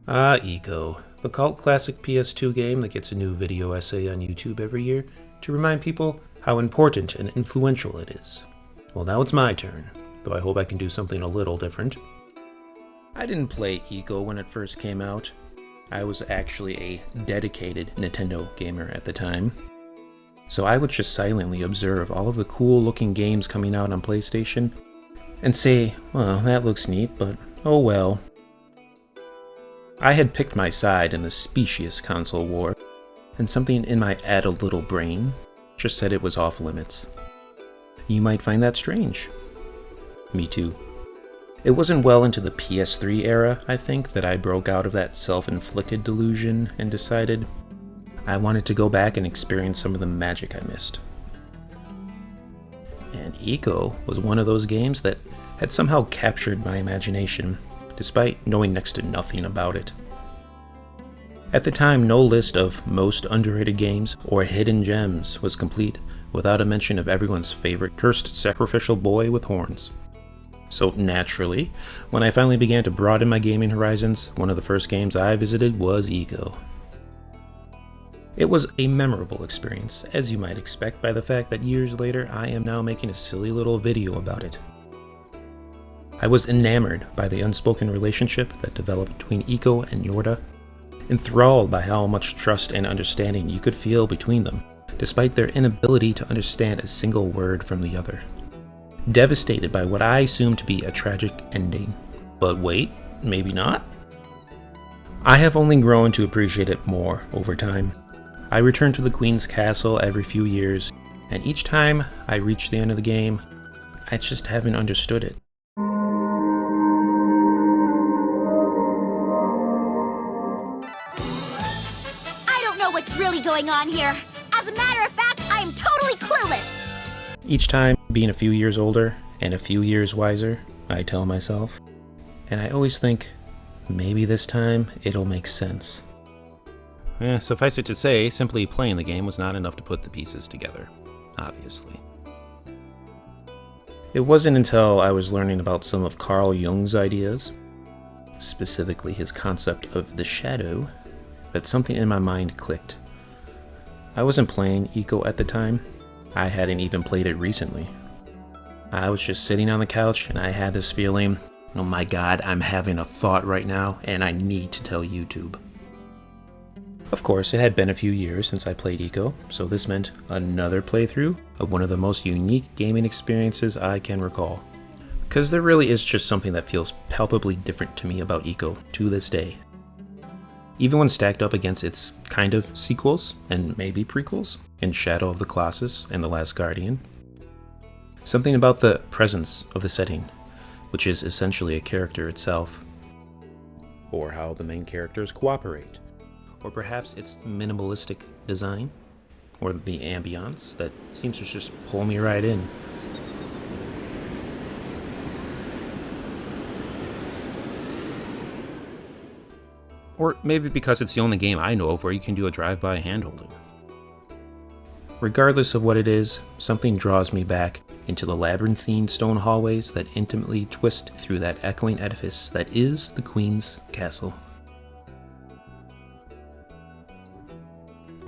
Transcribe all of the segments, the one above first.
Ego, the cult classic PS2 game that gets a new video essay on YouTube every year to remind people how important and influential it is. Well, now it's my turn, though I hope I can do something a little different. I didn't play Ego when it first came out. I was actually a dedicated Nintendo gamer at the time. So I would just silently observe all of the cool looking games coming out on PlayStation and say, well, that looks neat, but oh well. I had picked my side in the specious console war, and something in my addled little brain just said it was off limits. You might find that strange. Me too. It wasn't well into the PS3 era, I think, that I broke out of that self-inflicted delusion and decided I wanted to go back and experience some of the magic I missed. And Ego was one of those games that had somehow captured my imagination, despite knowing next to nothing about it. At the time, no list of most underrated games or hidden gems was complete without a mention of everyone's favorite cursed sacrificial boy with horns. So naturally, when I finally began to broaden my gaming horizons, one of the first games I visited was Ego. It was a memorable experience, as you might expect by the fact that years later I am now making a silly little video about it. I was enamored by the unspoken relationship that developed between Iko and Yorda, enthralled by how much trust and understanding you could feel between them, despite their inability to understand a single word from the other. Devastated by what I assumed to be a tragic ending. But wait, maybe not? I have only grown to appreciate it more over time. I return to the Queen's Castle every few years, and each time I reach the end of the game, I just haven't understood it. What's really going on here? As a matter of fact, I am totally clueless. Each time, being a few years older and a few years wiser, I tell myself. And I always think, maybe this time it'll make sense. Suffice it to say, simply playing the game was not enough to put the pieces together, obviously. It wasn't until I was learning about some of Carl Jung's ideas, specifically his concept of the shadow, that something in my mind clicked. I wasn't playing Ego at the time. I hadn't even played it recently. I was just sitting on the couch and I had this feeling, oh my god, I'm having a thought right now and I need to tell YouTube. Of course, it had been a few years since I played Ego, so this meant another playthrough of one of the most unique gaming experiences I can recall. Because there really is just something that feels palpably different to me about Ego to this day. Even when stacked up against its kind of sequels, and maybe prequels, in Shadow of the Colossus and The Last Guardian. Something about the presence of the setting, which is essentially a character itself. Or how the main characters cooperate. Or perhaps its minimalistic design. Or the ambiance that seems to just pull me right in. Or maybe because it's the only game I know of where you can do a drive-by handholding. Regardless of what it is, something draws me back into the labyrinthine stone hallways that intimately twist through that echoing edifice that is the Queen's Castle.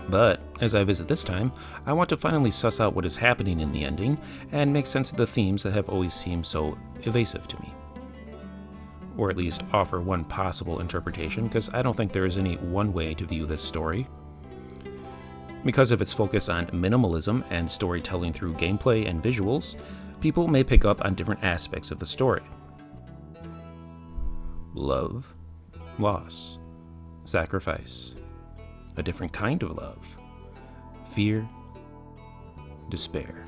But, as I visit this time, I want to finally suss out what is happening in the ending and make sense of the themes that have always seemed so evasive to me. Or at least offer one possible interpretation, because I don't think there is any one way to view this story. Because of its focus on minimalism and storytelling through gameplay and visuals, people may pick up on different aspects of the story. Love, loss, sacrifice, a different kind of love, fear, despair.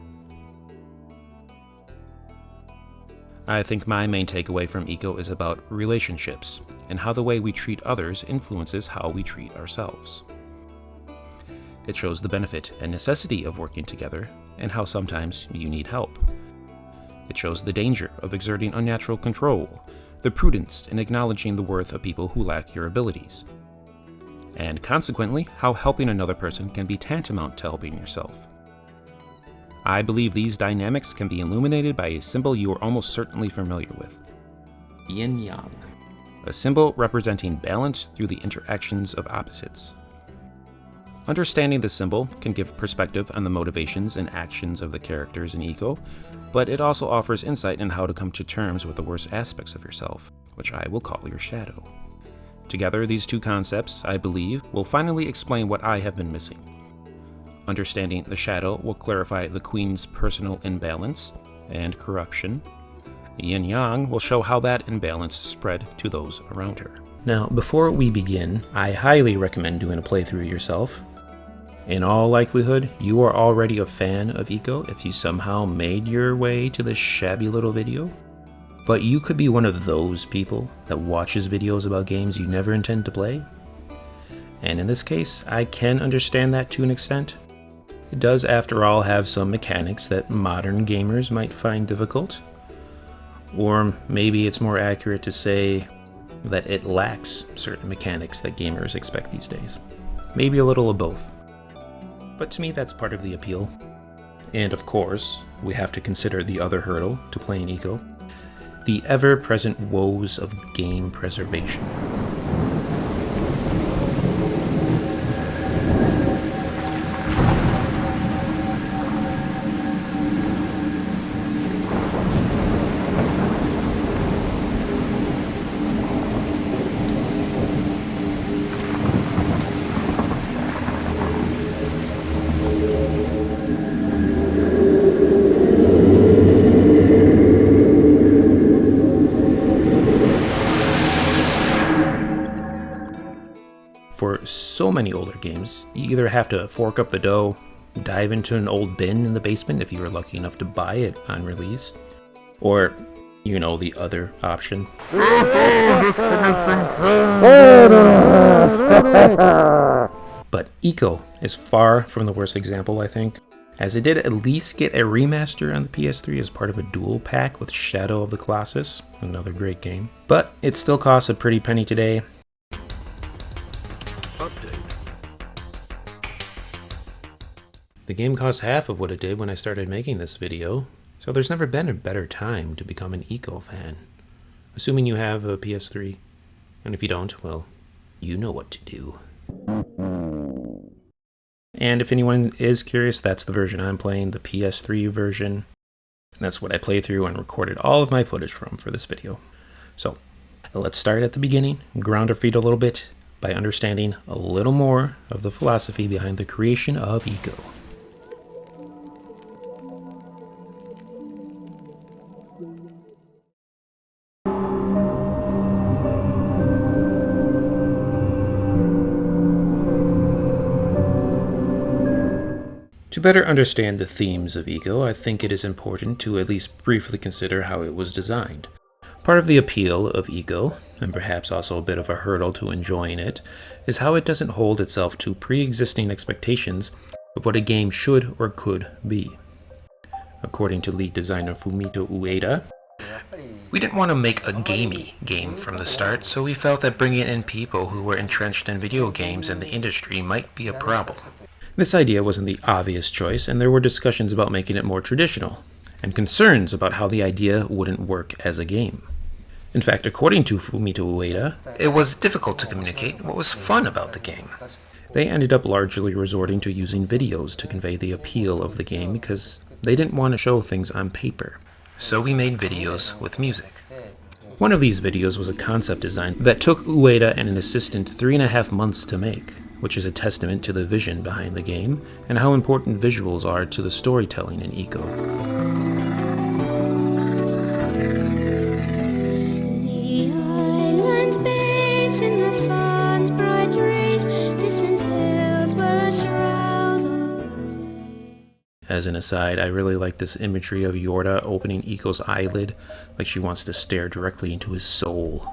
I think my main takeaway from Ego is about relationships, and how the way we treat others influences how we treat ourselves. It shows the benefit and necessity of working together, and how sometimes you need help. It shows the danger of exerting unnatural control, the prudence in acknowledging the worth of people who lack your abilities, and consequently, how helping another person can be tantamount to helping yourself. I believe these dynamics can be illuminated by a symbol you are almost certainly familiar with: yin-yang, a symbol representing balance through the interactions of opposites. Understanding the symbol can give perspective on the motivations and actions of the characters in Ico, but it also offers insight in how to come to terms with the worst aspects of yourself, which I will call your shadow. Together, these two concepts, I believe, will finally explain what I have been missing. Understanding the shadow will clarify the Queen's personal imbalance and corruption. Yin Yang will show how that imbalance spread to those around her. Now, before we begin, I highly recommend doing a playthrough yourself. In all likelihood, you are already a fan of Ico if you somehow made your way to this shabby little video. But you could be one of those people that watches videos about games you never intend to play. And in this case, I can understand that to an extent. It does, after all, have some mechanics that modern gamers might find difficult. Or maybe it's more accurate to say that it lacks certain mechanics that gamers expect these days. Maybe a little of both. But to me, that's part of the appeal. And of course, we have to consider the other hurdle to playing Ico: the ever-present woes of game preservation. For so many older games, you either have to fork up the dough, dive into an old bin in the basement if you were lucky enough to buy it on release, or, you know, the other option. But Ico is far from the worst example, I think, as it did at least get a remaster on the PS3 as part of a dual pack with Shadow of the Colossus, another great game. But it still costs a pretty penny today. The game costs half of what it did when I started making this video, so there's never been a better time to become an Ico fan. Assuming you have a PS3, and if you don't, well, you know what to do. And if anyone is curious, that's the version I'm playing, the PS3 version. And that's what I played through and recorded all of my footage from for this video. So, let's start at the beginning, ground our feet a little bit, by understanding a little more of the philosophy behind the creation of Ico. To better understand the themes of Ico, I think it is important to at least briefly consider how it was designed. Part of the appeal of Ico, and perhaps also a bit of a hurdle to enjoying it, is how it doesn't hold itself to pre-existing expectations of what a game should or could be. According to lead designer Fumito Ueda, "We didn't want to make a gamey game from the start, so we felt that bringing in people who were entrenched in video games and the industry might be a problem." This idea wasn't the obvious choice, and there were discussions about making it more traditional, and concerns about how the idea wouldn't work as a game. In fact, according to Fumito Ueda, it was difficult to communicate what was fun about the game. They ended up largely resorting to using videos to convey the appeal of the game because they didn't want to show things on paper. So we made videos with music. One of these videos was a concept design that took Ueda and an assistant 3.5 months to make, which is a testament to the vision behind the game and how important visuals are to the storytelling in Ico. The island bathes in the sun's bright rays, distant hills were a shroud of gray. As an aside, I really like this imagery of Yorda opening Ico's eyelid like she wants to stare directly into his soul,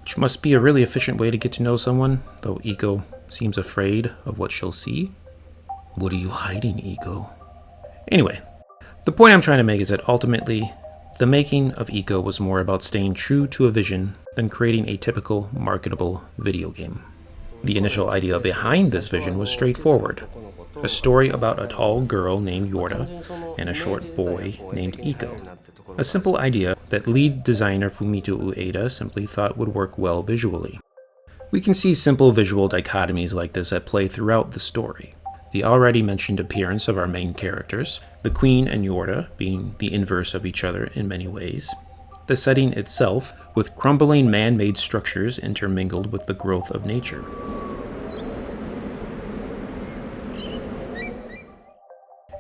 which must be a really efficient way to get to know someone, though Ico seems afraid of what she'll see. What are you hiding, Ico? Anyway, the point I'm trying to make is that ultimately, the making of Ico was more about staying true to a vision than creating a typical marketable video game. The initial idea behind this vision was straightforward: a story about a tall girl named Yorda and a short boy named Ico. A simple idea that lead designer Fumito Ueda simply thought would work well visually. We can see simple visual dichotomies like this at play throughout the story. The already mentioned appearance of our main characters, the Queen and Yorda being the inverse of each other in many ways, the setting itself with crumbling man-made structures intermingled with the growth of nature.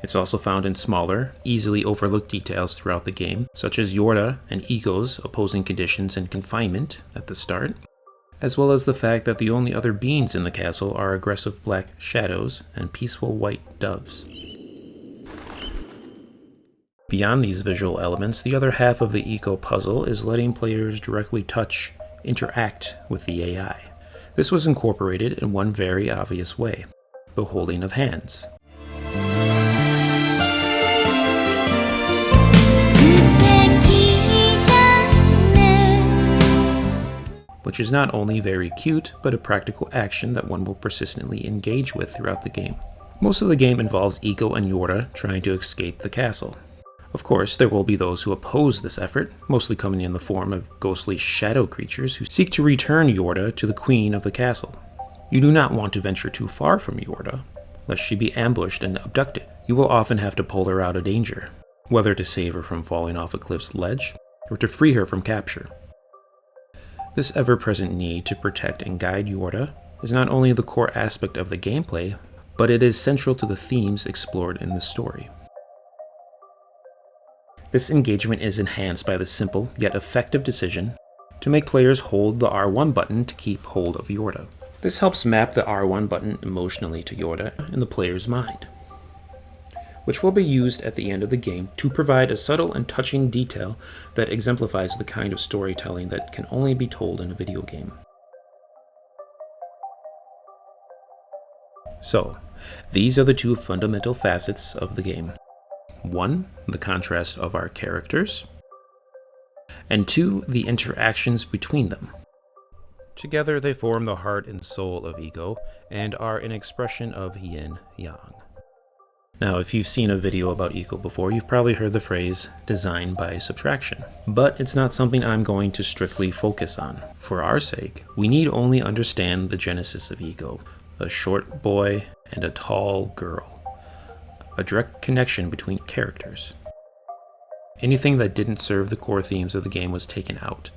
It's also found in smaller, easily overlooked details throughout the game, such as Yorda and Iko's opposing conditions and confinement at the start, as well as the fact that the only other beings in the castle are aggressive black shadows and peaceful white doves. Beyond these visual elements, the other half of the Iko puzzle is letting players directly touch, interact with the AI. This was incorporated in one very obvious way: the holding of hands. Which is not only very cute, but a practical action that one will persistently engage with throughout the game. Most of the game involves Iko and Yorda trying to escape the castle. Of course, there will be those who oppose this effort, mostly coming in the form of ghostly shadow creatures who seek to return Yorda to the queen of the castle. You do not want to venture too far from Yorda, lest she be ambushed and abducted. You will often have to pull her out of danger, whether to save her from falling off a cliff's ledge, or to free her from capture. This ever-present need to protect and guide Yorda is not only the core aspect of the gameplay, but it is central to the themes explored in the story. This engagement is enhanced by the simple yet effective decision to make players hold the R1 button to keep hold of Yorda. This helps map the R1 button emotionally to Yorda in the player's mind, which will be used at the end of the game to provide a subtle and touching detail that exemplifies the kind of storytelling that can only be told in a video game. So, these are the two fundamental facets of the game. 1, the contrast of our characters, and 2, the interactions between them. Together they form the heart and soul of Iko and are an expression of yin-yang. Now, if you've seen a video about Iko before, you've probably heard the phrase design by subtraction. But it's not something I'm going to strictly focus on. For our sake, we need only understand the genesis of Iko: a short boy and a tall girl. A direct connection between characters. Anything that didn't serve the core themes of the game was taken out.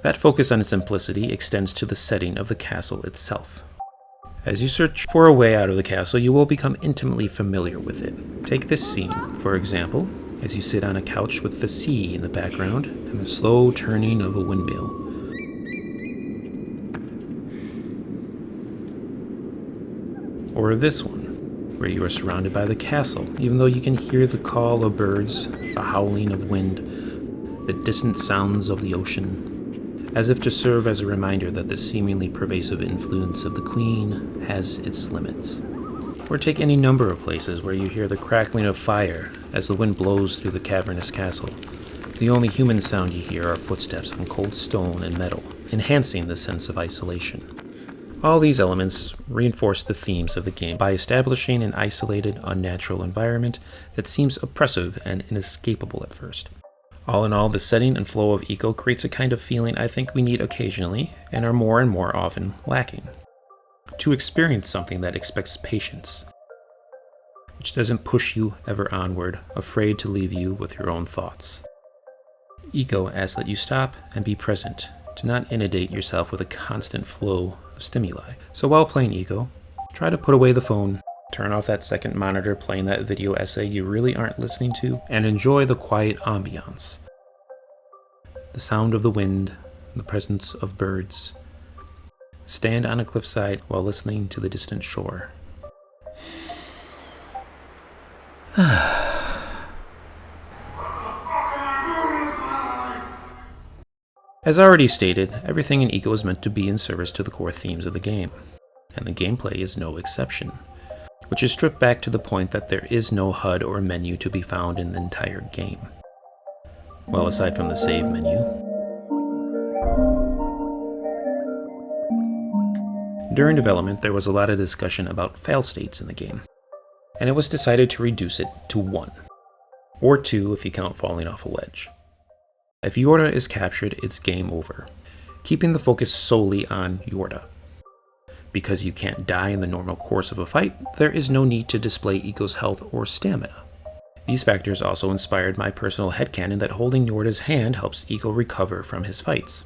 That focus on simplicity extends to the setting of the castle itself. As you search for a way out of the castle, you will become intimately familiar with it. Take this scene, for example, as you sit on a couch with the sea in the background and the slow turning of a windmill. Or this one, where you are surrounded by the castle, even though you can hear the call of birds, the howling of wind, the distant sounds of the ocean, as if to serve as a reminder that the seemingly pervasive influence of the Queen has its limits. Or take any number of places where you hear the crackling of fire as the wind blows through the cavernous castle. The only human sound you hear are footsteps on cold stone and metal, enhancing the sense of isolation. All these elements reinforce the themes of the game by establishing an isolated, unnatural environment that seems oppressive and inescapable at first. All in all, the setting and flow of Iko creates a kind of feeling I think we need occasionally, and are more and more often lacking. To experience something that expects patience, which doesn't push you ever onward, afraid to leave you with your own thoughts. Iko asks that you stop and be present, to not inundate yourself with a constant flow of stimuli. So while playing Iko, try to put away the phone, turn off that second monitor playing that video essay you really aren't listening to, and enjoy the quiet ambiance. The sound of the wind, the presence of birds. Stand on a cliffside while listening to the distant shore. As already stated, everything in Iko is meant to be in service to the core themes of the game, and the gameplay is no exception, which is stripped back to the point that there is no HUD or menu to be found in the entire game. Well, aside from the save menu. During development, there was a lot of discussion about fail states in the game, and it was decided to reduce it to 1. or 2 if you count falling off a ledge. If Yorda is captured, it's game over, keeping the focus solely on Yorda. Because you can't die in the normal course of a fight, there is no need to display Iko's health or stamina. These factors also inspired my personal headcanon that holding Yorda's hand helps Iko recover from his fights.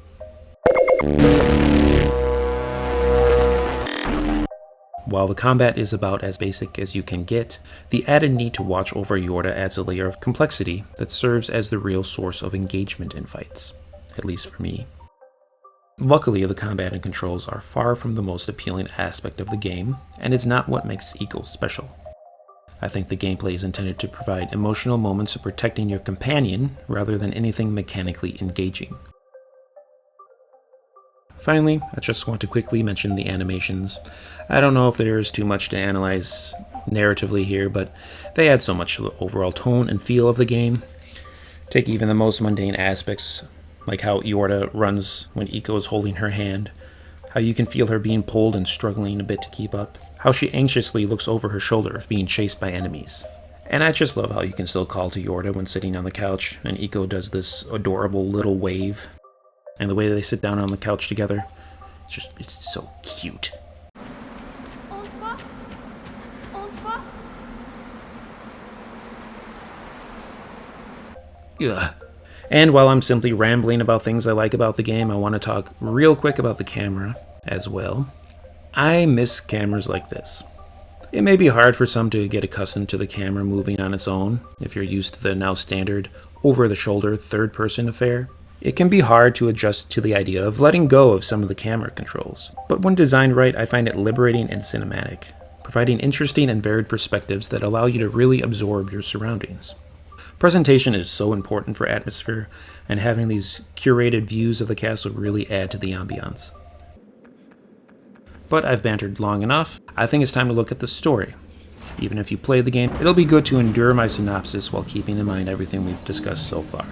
While the combat is about as basic as you can get, the added need to watch over Yorda adds a layer of complexity that serves as the real source of engagement in fights, at least for me. Luckily, the combat and controls are far from the most appealing aspect of the game, and it's not what makes Iko special. I think the gameplay is intended to provide emotional moments of protecting your companion rather than anything mechanically engaging. Finally, I just want to quickly mention the animations. I don't know if there's too much to analyze narratively here, but they add so much to the overall tone and feel of the game. Take even the most mundane aspects, like how Yorda runs when Iko is holding her hand, how you can feel her being pulled and struggling a bit to keep up, how she anxiously looks over her shoulder if being chased by enemies. And I just love how you can still call to Yorda when sitting on the couch, and Iko does this adorable little wave. And the way they sit down on the couch together, it's so cute. Ugh. And while I'm simply rambling about things I like about the game, I want to talk real quick about the camera as well. I miss cameras like this. It may be hard for some to get accustomed to the camera moving on its own if you're used to the now standard over-the-shoulder third-person affair. It can be hard to adjust to the idea of letting go of some of the camera controls, but when designed right, I find it liberating and cinematic, providing interesting and varied perspectives that allow you to really absorb your surroundings. Presentation is so important for atmosphere, and having these curated views of the castle really add to the ambiance. But I've bantered long enough. I think it's time to look at the story. Even if you play the game, it'll be good to endure my synopsis while keeping in mind everything we've discussed so far.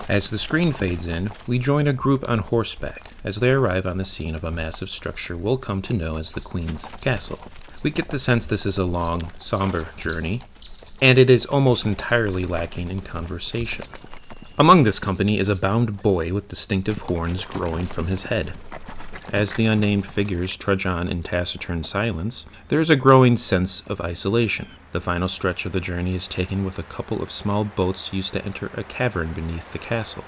As the screen fades in, we join a group on horseback as they arrive on the scene of a massive structure we'll come to know as the Queen's Castle. We get the sense this is a long, somber journey, and it is almost entirely lacking in conversation. Among this company is a bound boy with distinctive horns growing from his head. As the unnamed figures trudge on in taciturn silence, there is a growing sense of isolation. The final stretch of the journey is taken with a couple of small boats used to enter a cavern beneath the castle.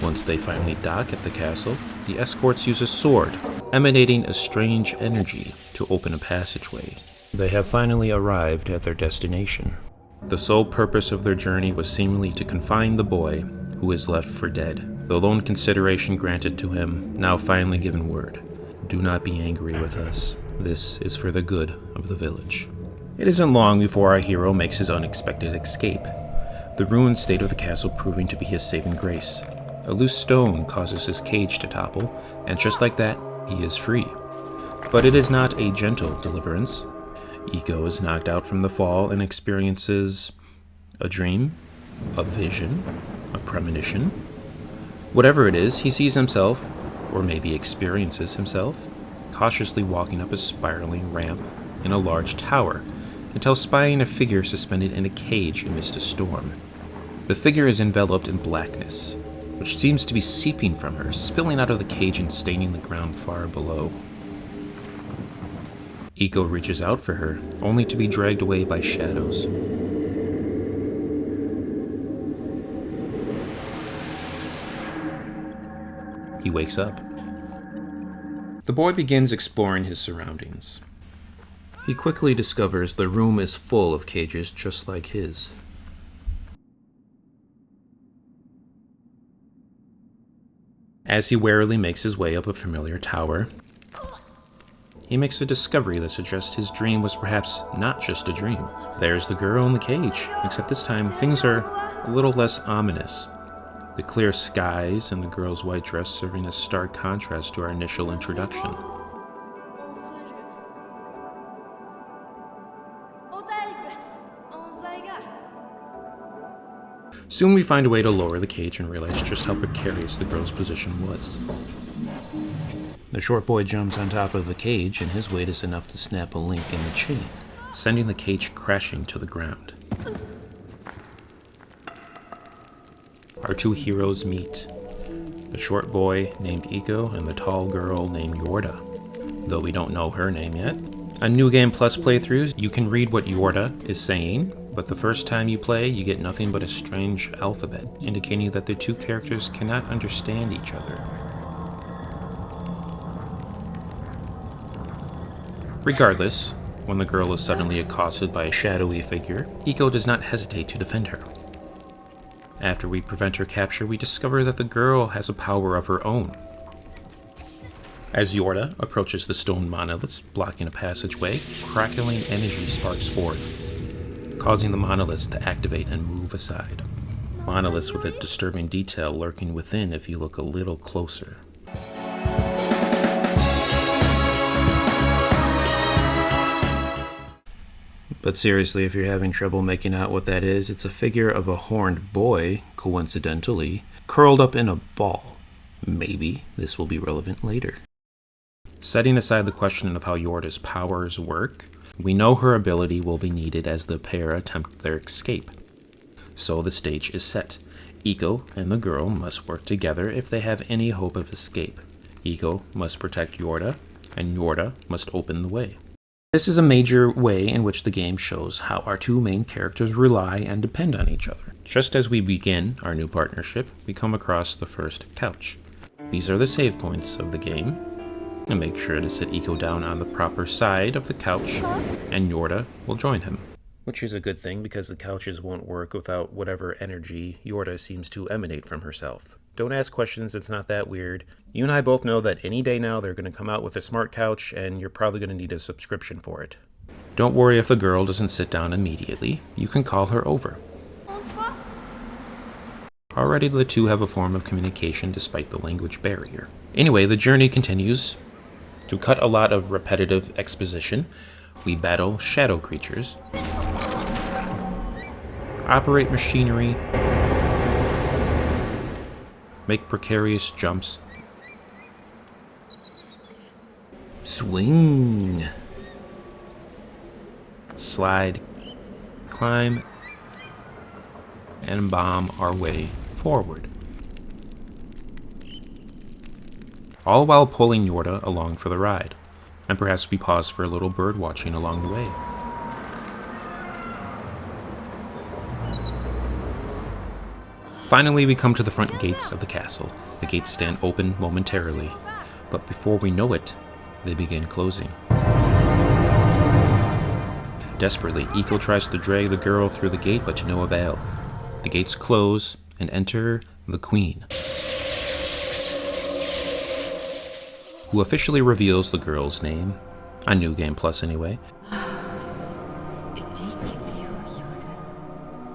Once they finally dock at the castle, the escorts use a sword, emanating a strange energy, to open a passageway. They have finally arrived at their destination. The sole purpose of their journey was seemingly to confine the boy, who is left for dead. The lone consideration granted to him, now finally given word. Do not be angry with us. This is for the good of the village. It isn't long before our hero makes his unexpected escape, the ruined state of the castle proving to be his saving grace. A loose stone causes his cage to topple, and just like that, he is free. But it is not a gentle deliverance. Iko is knocked out from the fall and experiences a dream, a vision, a premonition. Whatever it is, he sees himself, or maybe experiences himself, cautiously walking up a spiraling ramp in a large tower until spying a figure suspended in a cage amidst a storm. The figure is enveloped in blackness, which seems to be seeping from her, spilling out of the cage and staining the ground far below. Iko reaches out for her, only to be dragged away by shadows. He wakes up. The boy begins exploring his surroundings. He quickly discovers the room is full of cages just like his. As he warily makes his way up a familiar tower, he makes a discovery that suggests his dream was perhaps not just a dream. There's the girl in the cage, except this time things are a little less ominous. The clear skies and the girl's white dress serving a stark contrast to our initial introduction. Soon we find a way to lower the cage and realize just how precarious the girl's position was. The short boy jumps on top of the cage, and his weight is enough to snap a link in the chain, sending the cage crashing to the ground. Our two heroes meet. The short boy named Iko and the tall girl named Yorda, though we don't know her name yet. On New Game Plus playthroughs, you can read what Yorda is saying, but the first time you play, you get nothing but a strange alphabet, indicating that the two characters cannot understand each other. Regardless, when the girl is suddenly accosted by a shadowy figure, Iko does not hesitate to defend her. After we prevent her capture, we discover that the girl has a power of her own. As Yorda approaches the stone monoliths blocking a passageway, crackling energy sparks forth, causing the monoliths to activate and move aside. Monoliths with a disturbing detail lurking within if you look a little closer. But seriously, if you're having trouble making out what that is, it's a figure of a horned boy, coincidentally, curled up in a ball. Maybe this will be relevant later. Setting aside the question of how Yorda's powers work, we know her ability will be needed as the pair attempt their escape. So the stage is set. Iko and the girl must work together if they have any hope of escape. Iko must protect Yorda, and Yorda must open the way. This is a major way in which the game shows how our two main characters rely and depend on each other. Just as we begin our new partnership, we come across the first couch. These are the save points of the game, and make sure to sit Iko down on the proper side of the couch, and Yorda will join him. Which is a good thing, because the couches won't work without whatever energy Yorda seems to emanate from herself. Don't ask questions, it's not that weird. You and I both know that any day now they're going to come out with a smart couch, and you're probably going to need a subscription for it. Don't worry if the girl doesn't sit down immediately. You can call her over. Already the two have a form of communication despite the language barrier. Anyway, the journey continues. To cut a lot of repetitive exposition, we battle shadow creatures, operate machinery, make precarious jumps, swing, slide, climb, and bomb our way forward. All while pulling Yorda along for the ride, and perhaps we pause for a little bird watching along the way. Finally, we come to the front gates of the castle. The gates stand open momentarily, but before we know it, they begin closing. Desperately, Iko tries to drag the girl through the gate, but to no avail. The gates close, and enter the Queen, who officially reveals the girl's name, on New Game Plus anyway,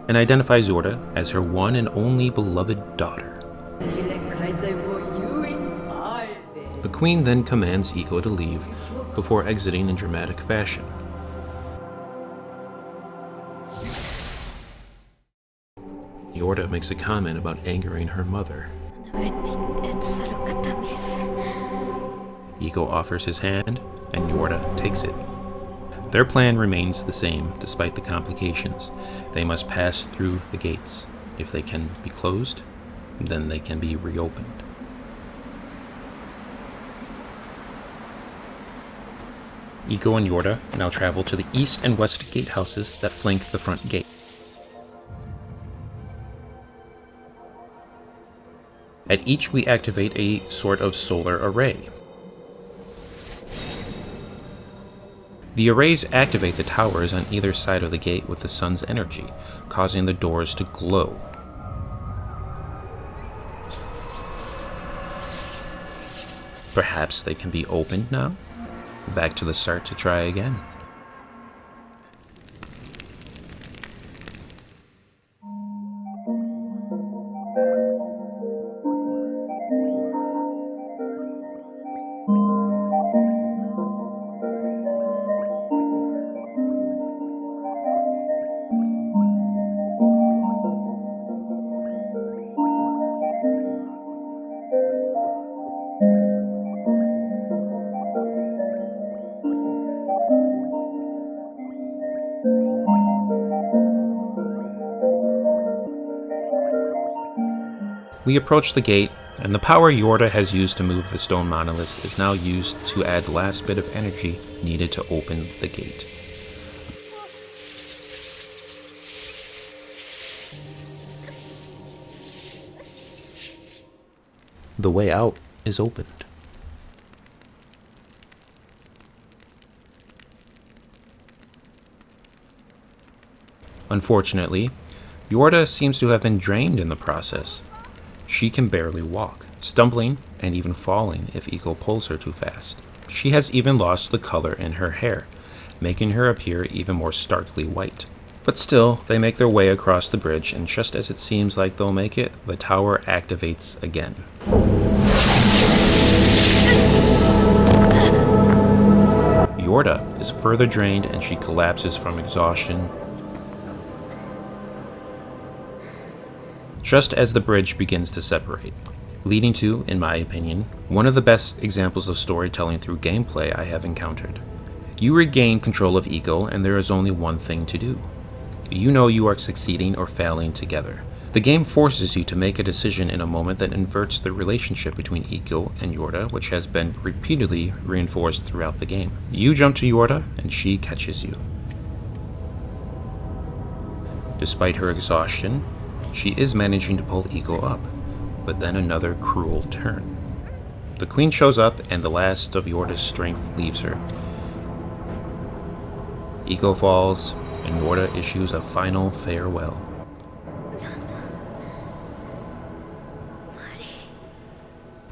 and identifies Yorda as her one and only beloved daughter. The Queen then commands Iko to leave before exiting in dramatic fashion. Yorda makes a comment about angering her mother. Iko offers his hand, and Yorda takes it. Their plan remains the same despite the complications. They must pass through the gates. If they can be closed, then they can be reopened. Iko and Yorda now travel to the east and west gatehouses that flank the front gate. At each, we activate a sort of solar array. The arrays activate the towers on either side of the gate with the sun's energy, causing the doors to glow. Perhaps they can be opened now? Back to the start to try again. We approach the gate, and the power Yorda has used to move the stone monoliths is now used to add the last bit of energy needed to open the gate. The way out is opened. Unfortunately, Yorda seems to have been drained in the process. She can barely walk, stumbling and even falling if Eco pulls her too fast. She has even lost the color in her hair, making her appear even more starkly white. But still, they make their way across the bridge, and just as it seems like they'll make it, the tower activates again. Yorda is further drained and she collapses from exhaustion. Just as the bridge begins to separate, leading to, in my opinion, one of the best examples of storytelling through gameplay I have encountered. You regain control of Eco, and there is only one thing to do. You know you are succeeding or failing together. The game forces you to make a decision in a moment that inverts the relationship between Eco and Yorda, which has been repeatedly reinforced throughout the game. You jump to Yorda, and she catches you. Despite her exhaustion, she is managing to pull Eco up, but then another cruel turn. The queen shows up, and the last of Yorda's strength leaves her. Eco falls, and Yorda issues a final farewell.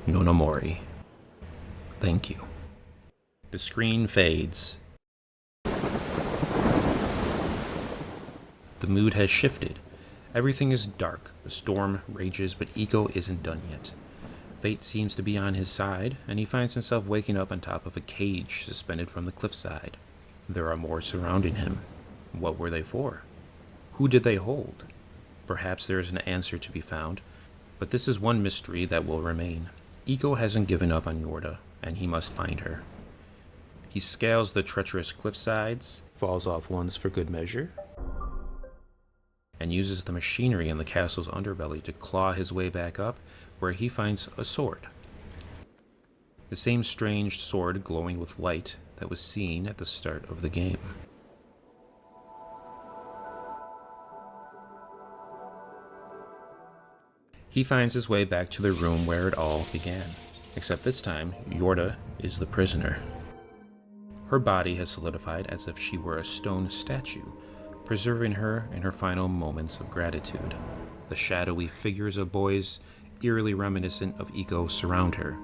Nonomori. Thank you. The screen fades. The mood has shifted. Everything is dark, the storm rages, but Eco isn't done yet. Fate seems to be on his side, and he finds himself waking up on top of a cage suspended from the cliffside. There are more surrounding him. What were they for? Who did they hold? Perhaps there is an answer to be found, but this is one mystery that will remain. Eco hasn't given up on Yorda, and he must find her. He scales the treacherous cliffsides, falls off once for good measure, and uses the machinery in the castle's underbelly to claw his way back up, where he finds a sword. The same strange sword glowing with light that was seen at the start of the game. He finds his way back to the room where it all began, except this time, Yorda is the prisoner. Her body has solidified as if she were a stone statue, preserving her in her final moments of gratitude. The shadowy figures of boys, eerily reminiscent of Eco, surround her,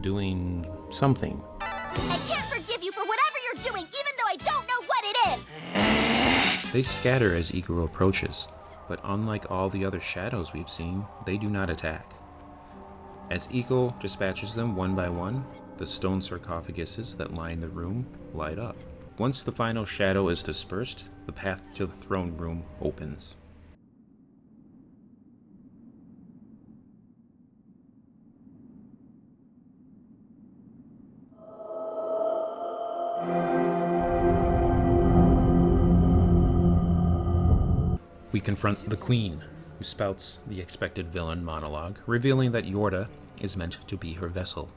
doing something. I can't forgive you for whatever you're doing, even though I don't know what it is! They scatter as Eco approaches, but unlike all the other shadows we've seen, they do not attack. As Eco dispatches them one by one, the stone sarcophaguses that line the room light up. Once the final shadow is dispersed, the path to the throne room opens. We confront the Queen, who spouts the expected villain monologue, revealing that Yorda is meant to be her vessel.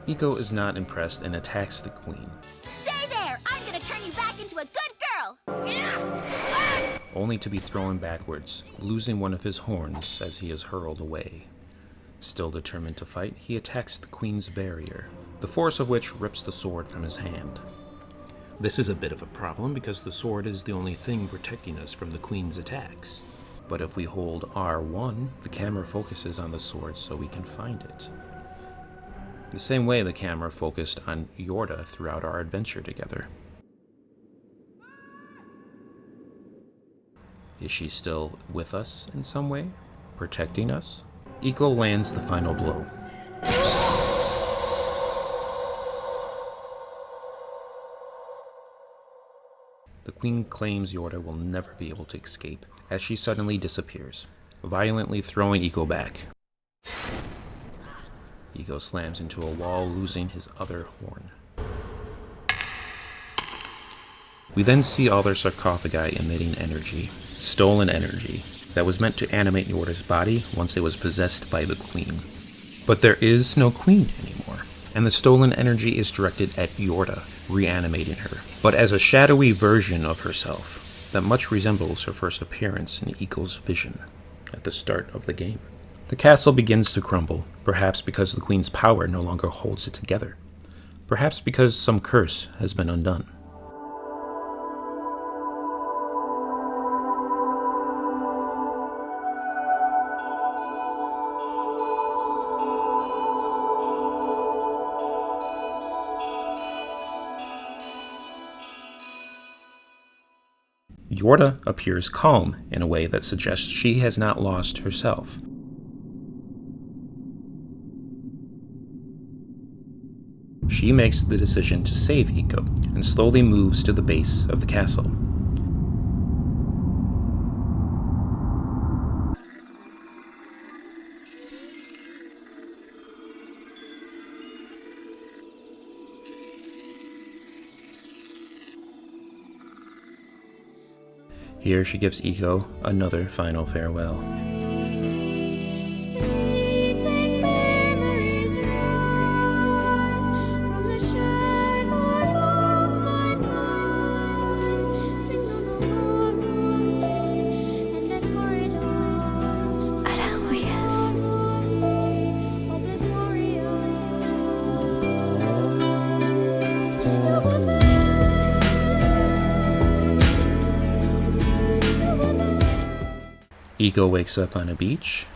Eco is not impressed and attacks the Queen. Stay there! I'm gonna turn you back into a good girl! Only to be thrown backwards, losing one of his horns as he is hurled away. Still determined to fight, he attacks the Queen's barrier, the force of which rips the sword from his hand. This is a bit of a problem because the sword is the only thing protecting us from the Queen's attacks. But if we hold R1, the camera focuses on the sword so we can find it. The same way the camera focused on Yorda throughout our adventure together. Is she still with us in some way? Protecting us? Eco lands the final blow. The Queen claims Yorda will never be able to escape, as she suddenly disappears, violently throwing Eco back. Eco slams into a wall, losing his other horn. We then see all their sarcophagi emitting energy, stolen energy, that was meant to animate Yorda's body once it was possessed by the queen. But there is no queen anymore, and the stolen energy is directed at Yorda, reanimating her, but as a shadowy version of herself that much resembles her first appearance in Eiko's vision at the start of the game. The castle begins to crumble, perhaps because the queen's power no longer holds it together, perhaps because some curse has been undone. Yorda appears calm in a way that suggests she has not lost herself. She makes the decision to save Eiko and slowly moves to the base of the castle. Here she gives Eiko another final farewell. Eiko wakes up on a beach.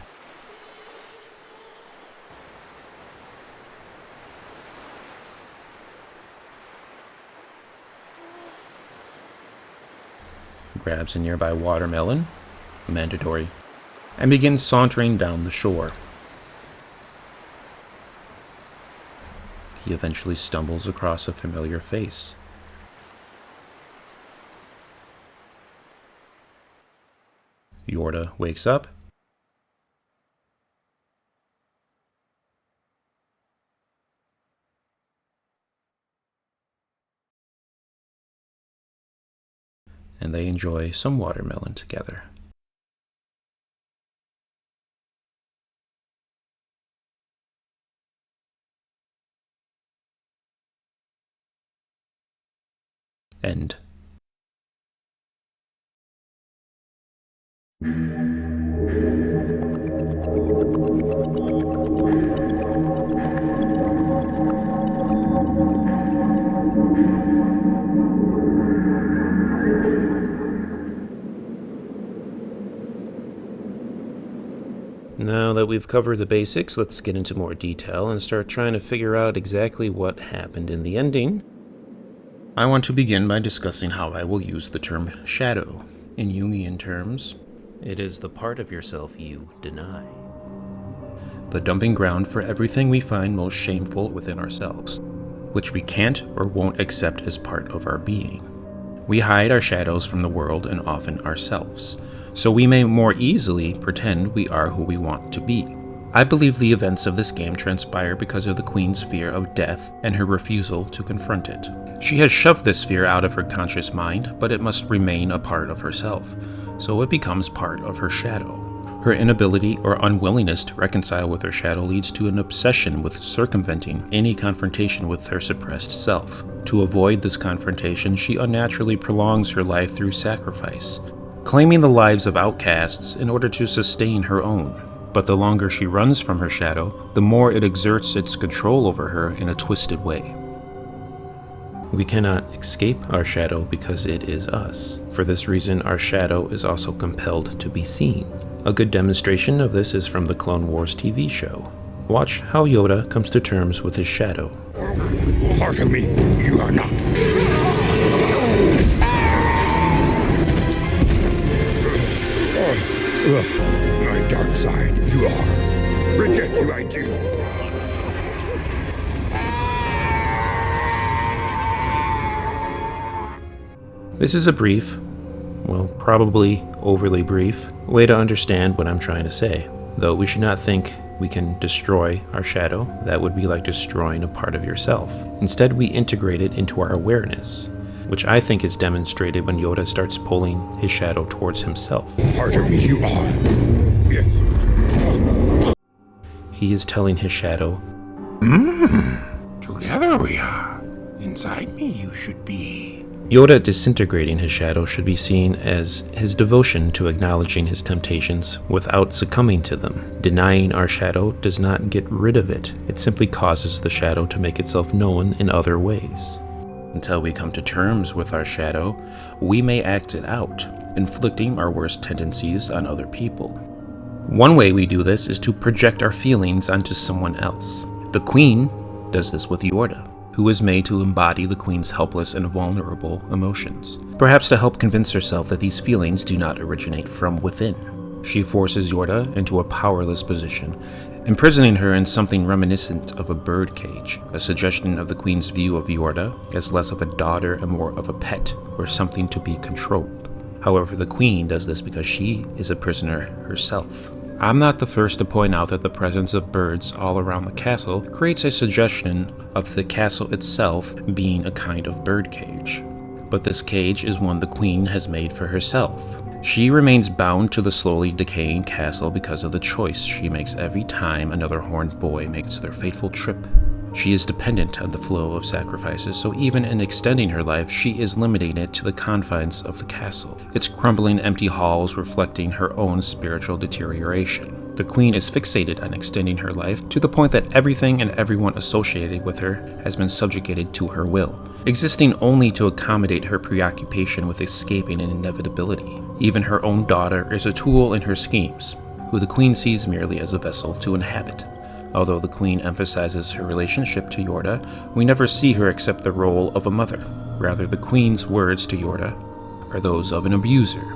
Grabs a nearby watermelon, mandatory, and begins sauntering down the shore. He eventually stumbles across a familiar face. Yorda wakes up. And they enjoy some watermelon together. End. Now that we've covered the basics, let's get into more detail and start trying to figure out exactly what happened in the ending. I want to begin by discussing how I will use the term shadow. In Jungian terms, it is the part of yourself you deny. The dumping ground for everything we find most shameful within ourselves, which we can't or won't accept as part of our being. We hide our shadows from the world and often ourselves, so we may more easily pretend we are who we want to be. I believe the events of this game transpire because of the Queen's fear of death and her refusal to confront it. She has shoved this fear out of her conscious mind, but it must remain a part of herself, so it becomes part of her shadow. Her inability or unwillingness to reconcile with her shadow leads to an obsession with circumventing any confrontation with her suppressed self. To avoid this confrontation, she unnaturally prolongs her life through sacrifice, claiming the lives of outcasts in order to sustain her own. But the longer she runs from her shadow, the more it exerts its control over her in a twisted way. We cannot escape our shadow because it is us. For this reason, our shadow is also compelled to be seen. A good demonstration of this is from the Clone Wars TV show. Watch how Yoda comes to terms with his shadow. Part of me, you are not. My dark side, you are. Reject you, I do. This is a brief, well, probably overly brief, way to understand what I'm trying to say. Though we should not think we can destroy our shadow. That would be like destroying a part of yourself. Instead, we integrate it into our awareness. which I think is demonstrated when Yoda starts pulling his shadow towards himself. Part of me you are. Yes. He is telling his shadow, Together we are. Inside me you should be. Yoda disintegrating his shadow should be seen as his devotion to acknowledging his temptations without succumbing to them. Denying our shadow does not get rid of it. It simply causes the shadow to make itself known in other ways. Until we come to terms with our shadow, we may act it out, inflicting our worst tendencies on other people. One way we do this is to project our feelings onto someone else. The Queen does this with Yorda, who is made to embody the Queen's helpless and vulnerable emotions, perhaps to help convince herself that these feelings do not originate from within. She forces Yorda into a powerless position, imprisoning her in something reminiscent of a birdcage, a suggestion of the Queen's view of Yorda as less of a daughter and more of a pet, or something to be controlled. However, the Queen does this because she is a prisoner herself. I'm not the first to point out that the presence of birds all around the castle creates a suggestion of the castle itself being a kind of birdcage. But this cage is one the Queen has made for herself. She remains bound to the slowly decaying castle because of the choice she makes every time another horned boy makes their fateful trip. She is dependent on the flow of sacrifices, so even in extending her life, she is limiting it to the confines of the castle, its crumbling empty halls reflecting her own spiritual deterioration. The Queen is fixated on extending her life to the point that everything and everyone associated with her has been subjugated to her will, existing only to accommodate her preoccupation with escaping an inevitability. Even her own daughter is a tool in her schemes, who the Queen sees merely as a vessel to inhabit. Although the Queen emphasizes her relationship to Yorda, we never see her accept the role of a mother. Rather, the Queen's words to Yorda are those of an abuser,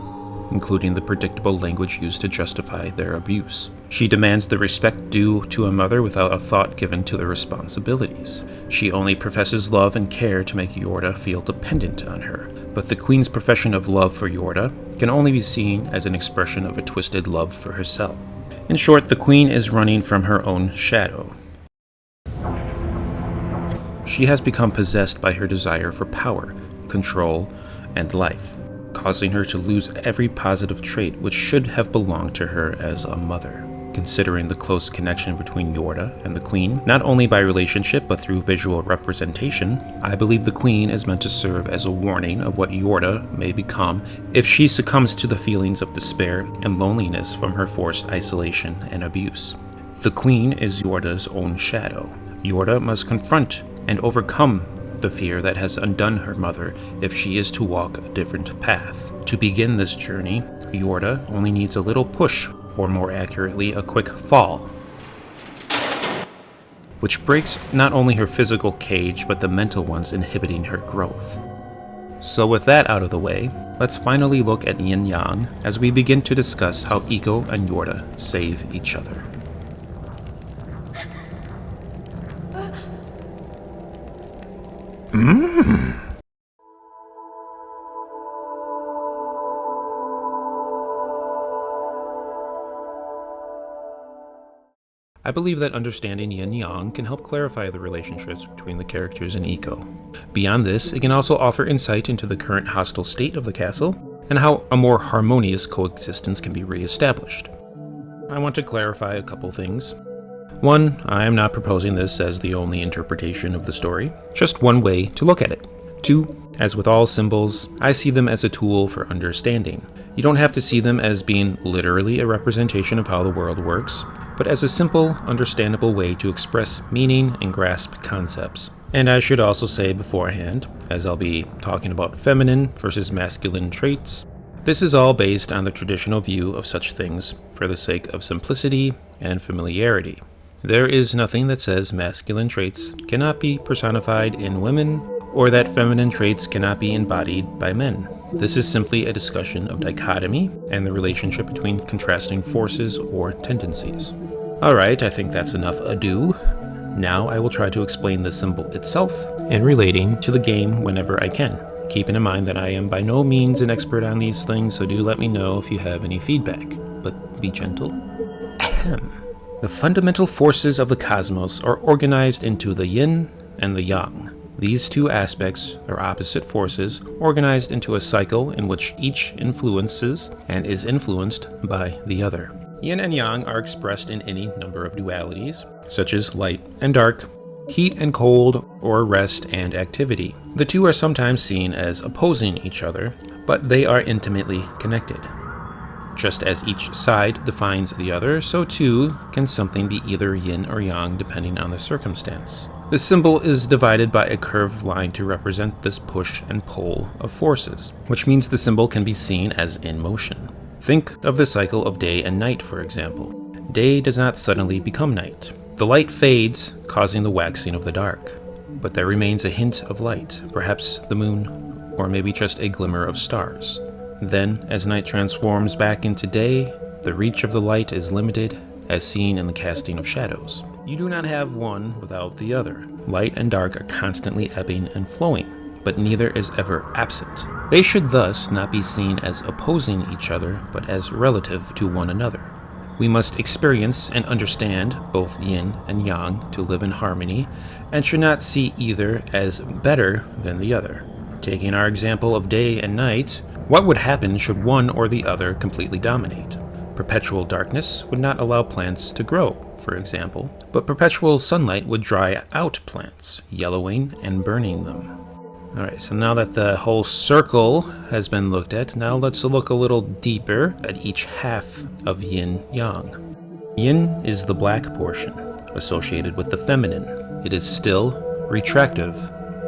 including the predictable language used to justify their abuse. She demands the respect due to a mother without a thought given to the responsibilities. She only professes love and care to make Yorda feel dependent on her. But the Queen's profession of love for Yorda can only be seen as an expression of a twisted love for herself. In short, the Queen is running from her own shadow. She has become possessed by her desire for power, control, and life, causing her to lose every positive trait which should have belonged to her as a mother. Considering the close connection between Yorda and the Queen, not only by relationship but through visual representation, I believe the Queen is meant to serve as a warning of what Yorda may become if she succumbs to the feelings of despair and loneliness from her forced isolation and abuse. The Queen is Yorda's own shadow. Yorda must confront and overcome the fear that has undone her mother if she is to walk a different path. To begin this journey, Yorda only needs a little push, or more accurately, a quick fall, which breaks not only her physical cage, but the mental ones inhibiting her growth. So with that out of the way, let's finally look at Yin Yang as we begin to discuss how Iko and Yorda save each other. I believe that understanding Yin Yang can help clarify the relationships between the characters in Iko. Beyond this, it can also offer insight into the current hostile state of the castle and how a more harmonious coexistence can be re-established. I want to clarify a couple things. One, I am not proposing this as the only interpretation of the story, just one way to look at it. Two, as with all symbols, I see them as a tool for understanding. You don't have to see them as being literally a representation of how the world works, but as a simple, understandable way to express meaning and grasp concepts. And I should also say beforehand, as I'll be talking about feminine versus masculine traits, this is all based on the traditional view of such things for the sake of simplicity and familiarity. There is nothing that says masculine traits cannot be personified in women, or that feminine traits cannot be embodied by men. This is simply a discussion of dichotomy and the relationship between contrasting forces or tendencies. Alright, I think that's enough ado. Now I will try to explain the symbol itself and relating to the game whenever I can, keeping in mind that I am by no means an expert on these things, so do let me know if you have any feedback, but be gentle. Ahem. The fundamental forces of the cosmos are organized into the yin and the yang. These two aspects are opposite forces organized into a cycle in which each influences and is influenced by the other. Yin and yang are expressed in any number of dualities, such as light and dark, heat and cold, or rest and activity. The two are sometimes seen as opposing each other, but they are intimately connected. Just as each side defines the other, so too can something be either yin or yang depending on the circumstance. The symbol is divided by a curved line to represent this push and pull of forces, which means the symbol can be seen as in motion. Think of the cycle of day and night, for example. Day does not suddenly become night. The light fades, causing the waxing of the dark, but there remains a hint of light, perhaps the moon, or maybe just a glimmer of stars. Then, as night transforms back into day, the reach of the light is limited, as seen in the casting of shadows. You do not have one without the other. Light and dark are constantly ebbing and flowing, but neither is ever absent. They should thus not be seen as opposing each other, but as relative to one another. We must experience and understand both yin and yang to live in harmony, and should not see either as better than the other. Taking our example of day and night, what would happen should one or the other completely dominate? Perpetual darkness would not allow plants to grow, for example, but perpetual sunlight would dry out plants, yellowing and burning them. Alright, so now that the whole circle has been looked at, now let's look a little deeper at each half of yin-yang. Yin is the black portion, associated with the feminine. It is still, retractive,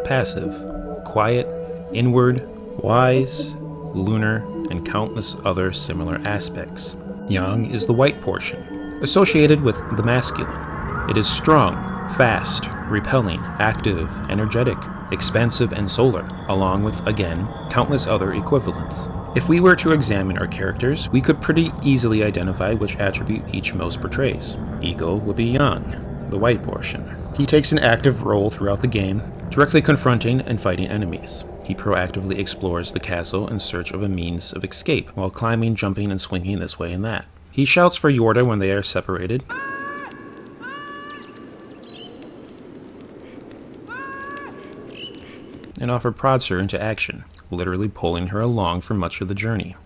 passive, quiet, inward, wise, lunar, and countless other similar aspects. Yang is the white portion, associated with the masculine. It is strong, fast, repelling, active, energetic, expansive, and solar, along with, again, countless other equivalents. If we were to examine our characters, we could pretty easily identify which attribute each most portrays. Ego would be Yang, the white portion. He takes an active role throughout the game, directly confronting and fighting enemies. He proactively explores the castle in search of a means of escape, while climbing, jumping, and swinging this way and that. He shouts for Yorda when they are separated, and offer prods her into action, literally pulling her along for much of the journey.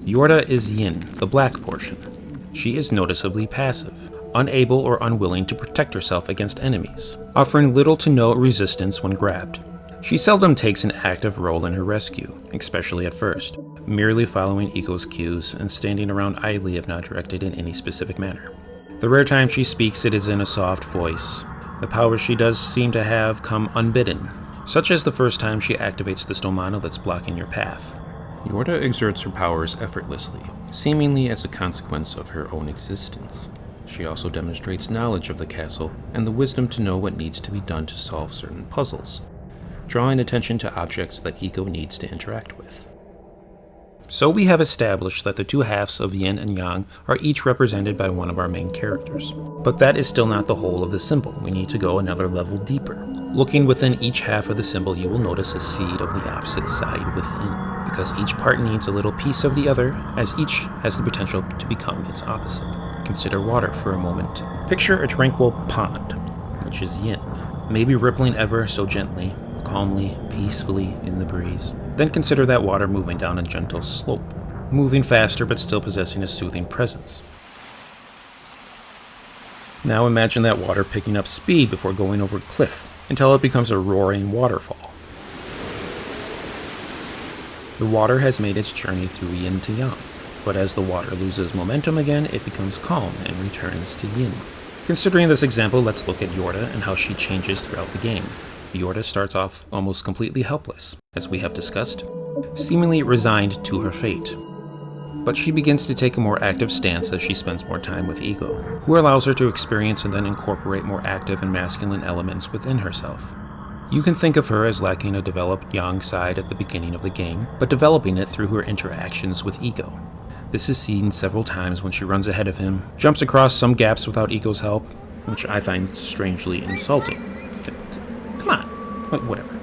Yorda is Yin, the black portion. She is noticeably passive, unable or unwilling to protect herself against enemies, offering little to no resistance when grabbed. She seldom takes an active role in her rescue, especially at first, merely following Ego's cues and standing around idly if not directed in any specific manner. The rare time she speaks, it is in a soft voice. The powers she does seem to have come unbidden, such as the first time she activates the stomana that's blocking your path. Yorda exerts her powers effortlessly, seemingly as a consequence of her own existence. She also demonstrates knowledge of the castle and the wisdom to know what needs to be done to solve certain puzzles, drawing attention to objects that Ego needs to interact with. So we have established that the two halves of Yin and Yang are each represented by one of our main characters. But that is still not the whole of the symbol. We need to go another level deeper. Looking within each half of the symbol, you will notice a seed of the opposite side within, because each part needs a little piece of the other, as each has the potential to become its opposite. Consider water for a moment. Picture a tranquil pond, which is Yin, maybe rippling ever so gently, calmly, peacefully in the breeze. Then consider that water moving down a gentle slope, moving faster but still possessing a soothing presence. Now imagine that water picking up speed before going over a cliff, until it becomes a roaring waterfall. The water has made its journey through Yin to Yang, but as the water loses momentum again, it becomes calm and returns to Yin. Considering this example, let's look at Yorda and how she changes throughout the game. Yorda starts off almost completely helpless, as we have discussed, seemingly resigned to her fate. But she begins to take a more active stance as she spends more time with Ego, who allows her to experience and then incorporate more active and masculine elements within herself. You can think of her as lacking a developed Yang side at the beginning of the game, but developing it through her interactions with Ego. This is seen several times when she runs ahead of him, jumps across some gaps without Ego's help, which I find strangely insulting. Come on, whatever.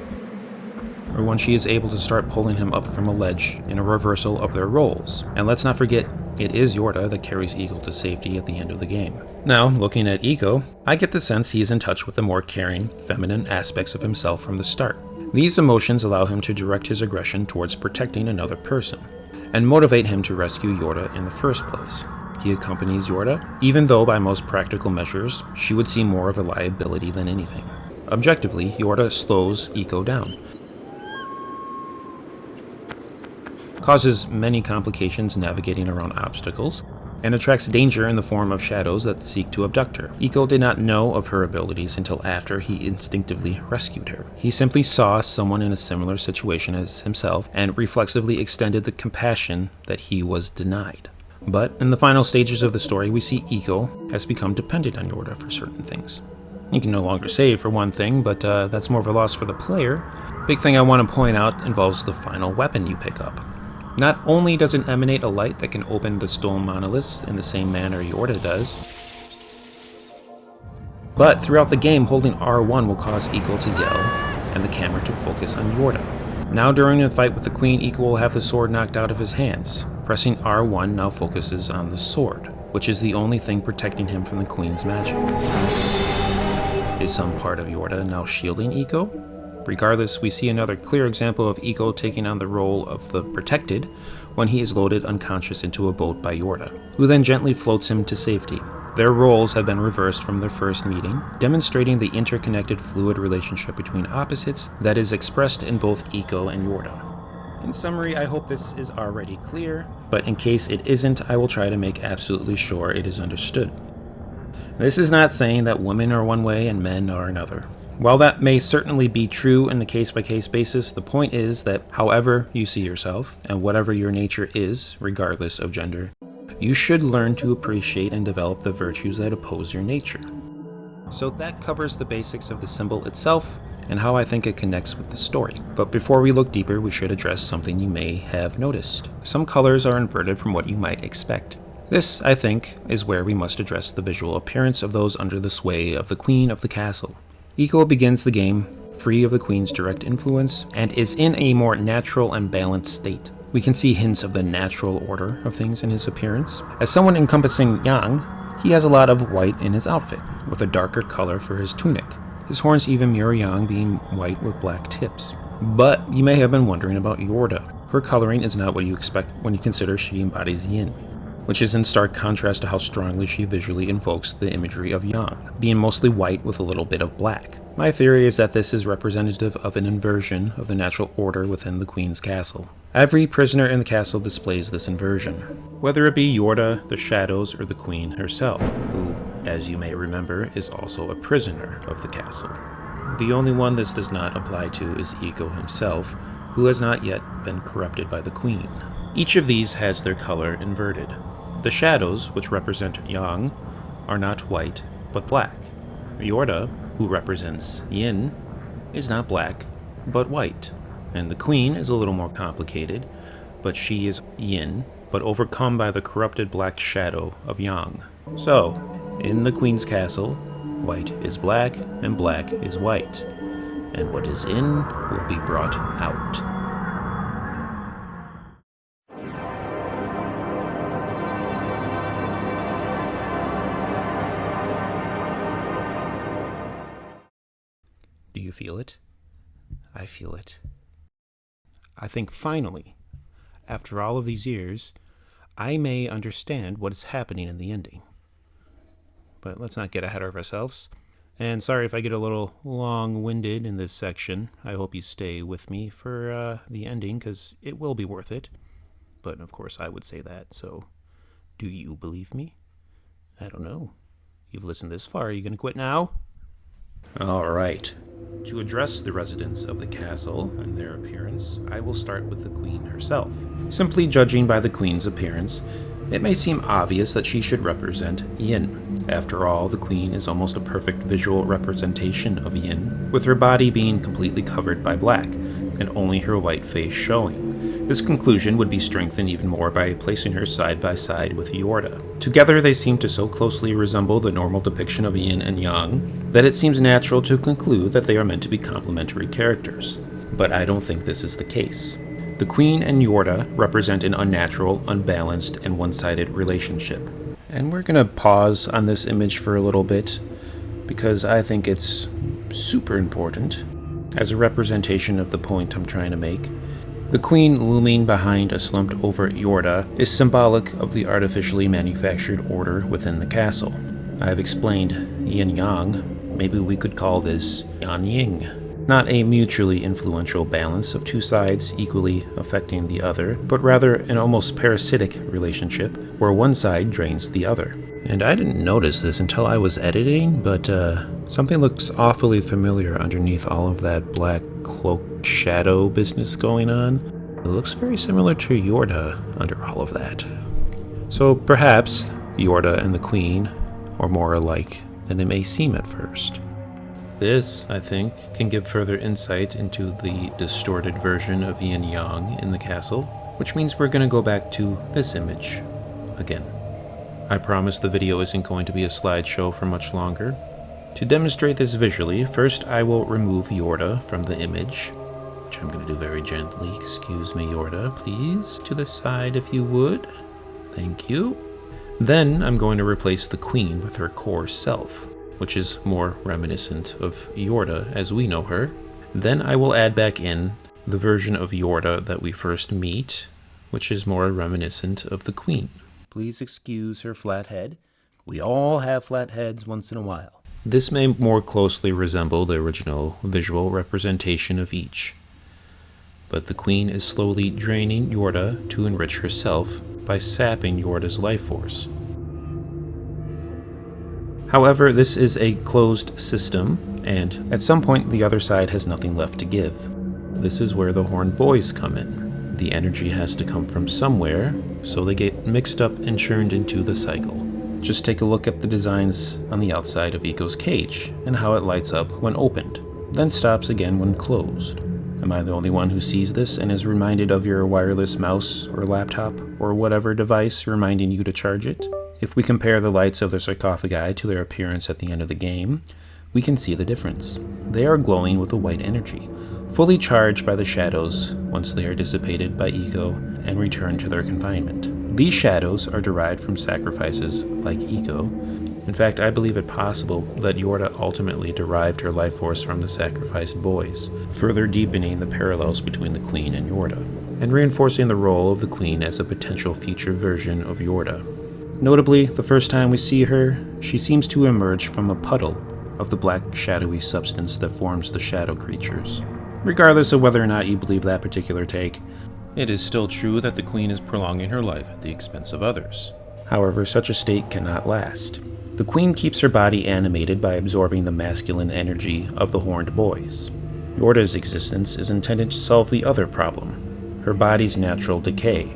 Or when she is able to start pulling him up from a ledge in a reversal of their roles. And let's not forget It is Yorda that carries Iko to safety at the end of the game. Now, looking at Iko, I get the sense he is in touch with the more caring, feminine aspects of himself from the start. These emotions allow him to direct his aggression towards protecting another person, and motivate him to rescue Yorda in the first place. He accompanies Yorda, even though by most practical measures, she would seem more of a liability than anything. Objectively, Yorda slows Iko down, causes many complications navigating around obstacles, and attracts danger in the form of shadows that seek to abduct her. Iko did not know of her abilities until after he instinctively rescued her. He simply saw someone in a similar situation as himself and reflexively extended the compassion that he was denied. But in the final stages of the story, we see Iko has become dependent on Yorda for certain things. He can no longer save for one thing, but that's more of a loss for the player. Big thing I want to point out involves the final weapon you pick up. Not only does it emanate a light that can open the stone monoliths in the same manner Yorda does, but throughout the game, holding R1 will cause Iko to yell and the camera to focus on Yorda. Now during a fight with the Queen, Iko will have the sword knocked out of his hands. Pressing R1 now focuses on the sword, which is the only thing protecting him from the Queen's magic. Is some part of Yorda now shielding Iko? Regardless, we see another clear example of Iko taking on the role of the protected when he is loaded unconscious into a boat by Yorda, who then gently floats him to safety. Their roles have been reversed from their first meeting, demonstrating the interconnected fluid relationship between opposites that is expressed in both Iko and Yorda. In summary, I hope this is already clear, but in case it isn't, I will try to make absolutely sure it is understood. This is not saying that women are one way and men are another. While that may certainly be true in a case-by-case basis, the point is that however you see yourself, and whatever your nature is, regardless of gender, you should learn to appreciate and develop the virtues that oppose your nature. So that covers the basics of the symbol itself, and how I think it connects with the story. But before we look deeper, we should address something you may have noticed. Some colors are inverted from what you might expect. This, I think, is where we must address the visual appearance of those under the sway of the Queen of the Castle. Iko begins the game free of the Queen's direct influence and is in a more natural and balanced state. We can see hints of the natural order of things in his appearance. As someone encompassing Yang, he has a lot of white in his outfit, with a darker color for his tunic. His horns even mirror Yang being white with black tips. But you may have been wondering about Yorda. Her coloring is not what you expect when you consider she embodies Yin, which is in stark contrast to how strongly she visually invokes the imagery of Yang, being mostly white with a little bit of black. My theory is that this is representative of an inversion of the natural order within the Queen's castle. Every prisoner in the castle displays this inversion, whether it be Yorda, the Shadows, or the Queen herself, who, as you may remember, is also a prisoner of the castle. The only one this does not apply to is Iko himself, who has not yet been corrupted by the Queen. Each of these has their color inverted. The Shadows, which represent Yang, are not white, but black. Yorda, who represents Yin, is not black, but white. And the Queen is a little more complicated, but she is Yin, but overcome by the corrupted black shadow of Yang. So, in the Queen's castle, white is black, and black is white. And what is in will be brought out. Do you feel it? I feel it. I think finally, after all of these years, I may understand what is happening in the ending. But let's not get ahead of ourselves. And sorry if I get a little long-winded in this section. I hope you stay with me for the ending, because it will be worth it. But of course I would say that, so do you believe me? I don't know. You've listened this far. Are you going to quit now? All right. To address the residents of the castle and their appearance, I will start with the Queen herself. Simply judging by the Queen's appearance, it may seem obvious that she should represent Yin. After all, the Queen is almost a perfect visual representation of Yin, with her body being completely covered by black, and only her white face showing. This conclusion would be strengthened even more by placing her side by side with Yorda. Together they seem to so closely resemble the normal depiction of Yin and Yang that it seems natural to conclude that they are meant to be complementary characters. But I don't think this is the case. The Queen and Yorda represent an unnatural, unbalanced, and one-sided relationship. And we're gonna pause on this image for a little bit, because I think it's super important as a representation of the point I'm trying to make. The Queen looming behind a slumped over Yorda is symbolic of the artificially manufactured order within the castle. I've explained yin-yang, maybe we could call this yan-ying. Not a mutually influential balance of two sides equally affecting the other, but rather an almost parasitic relationship where one side drains the other. And I didn't notice this until I was editing, but something looks awfully familiar underneath all of that black cloaked shadow business going on. It looks very similar to Yorda under all of that. So perhaps Yorda and the Queen are more alike than it may seem at first. This, I think, can give further insight into the distorted version of yin-yang in the castle, which means we're going to go back to this image again. I promise the video isn't going to be a slideshow for much longer. To demonstrate this visually, first I will remove Yorda from the image, which I'm going to do very gently. Excuse me, Yorda, please, to the side if you would. Thank you. Then I'm going to replace the Queen with her core self, which is more reminiscent of Yorda as we know her. Then I will add back in the version of Yorda that we first meet, which is more reminiscent of the Queen. Please excuse her flat head. We all have flat heads once in a while. This may more closely resemble the original visual representation of each. But the Queen is slowly draining Yorda to enrich herself by sapping Yorda's life force. However, this is a closed system, and at some point the other side has nothing left to give. This is where the Horned Boys come in. The energy has to come from somewhere, so they get mixed up and churned into the cycle. Just take a look at the designs on the outside of Eco's cage, and how it lights up when opened, then stops again when closed. Am I the only one who sees this and is reminded of your wireless mouse or laptop or whatever device reminding you to charge it? If we compare the lights of the sarcophagi to their appearance at the end of the game, we can see the difference. They are glowing with a white energy, fully charged by the shadows once they are dissipated by Eco and return to their confinement. These shadows are derived from sacrifices like Eco. In fact, I believe it possible that Yorda ultimately derived her life force from the sacrificed boys, further deepening the parallels between the Queen and Yorda, and reinforcing the role of the Queen as a potential future version of Yorda. Notably, the first time we see her, she seems to emerge from a puddle of the black shadowy substance that forms the shadow creatures. Regardless of whether or not you believe that particular take, it is still true that the Queen is prolonging her life at the expense of others. However, such a state cannot last. The Queen keeps her body animated by absorbing the masculine energy of the Horned Boys. Yorda's existence is intended to solve the other problem, her body's natural decay.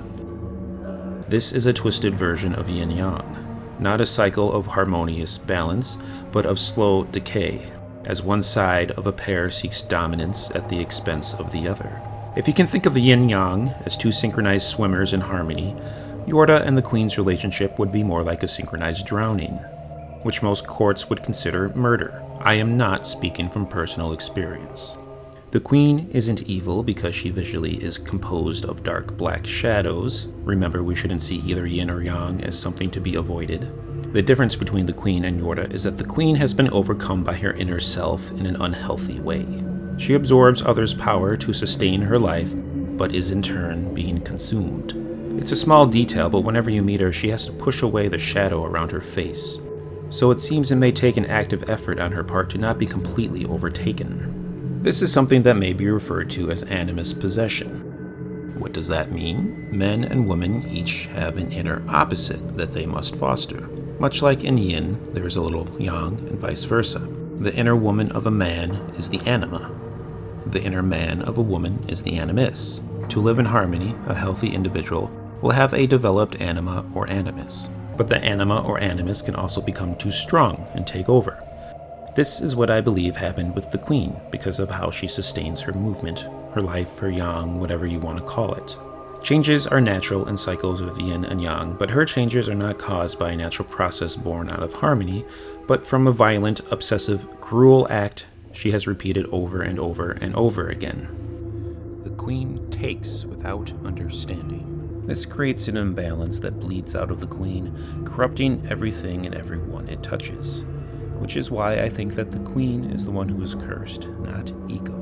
This is a twisted version of yin-yang, not a cycle of harmonious balance, but of slow decay, as one side of a pair seeks dominance at the expense of the other. If you can think of yin-yang as two synchronized swimmers in harmony, Yorda and the Queen's relationship would be more like a synchronized drowning, which most courts would consider murder. I am not speaking from personal experience. The Queen isn't evil because she visually is composed of dark black shadows. Remember, we shouldn't see either yin or yang as something to be avoided. The difference between the Queen and Yorda is that the Queen has been overcome by her inner self in an unhealthy way. She absorbs others' power to sustain her life, but is in turn being consumed. It's a small detail, but whenever you meet her, she has to push away the shadow around her face. So it seems it may take an active effort on her part to not be completely overtaken. This is something that may be referred to as animus possession. What does that mean? Men and women each have an inner opposite that they must foster. Much like in yin, there is a little yang and vice versa. The inner woman of a man is the anima. The inner man of a woman is the animus. To live in harmony, a healthy individual will have a developed anima or animus. But the anima or animus can also become too strong and take over. This is what I believe happened with the Queen because of how she sustains her movement, her life, her yang, whatever you want to call it. Changes are natural in cycles of yin and yang, but her changes are not caused by a natural process born out of harmony, but from a violent, obsessive, cruel act she has repeated over and over and over again. The queen takes without understanding. This creates an imbalance that bleeds out of the queen, corrupting everything and everyone it touches, which is why I think that the queen is the one who is cursed, not ego.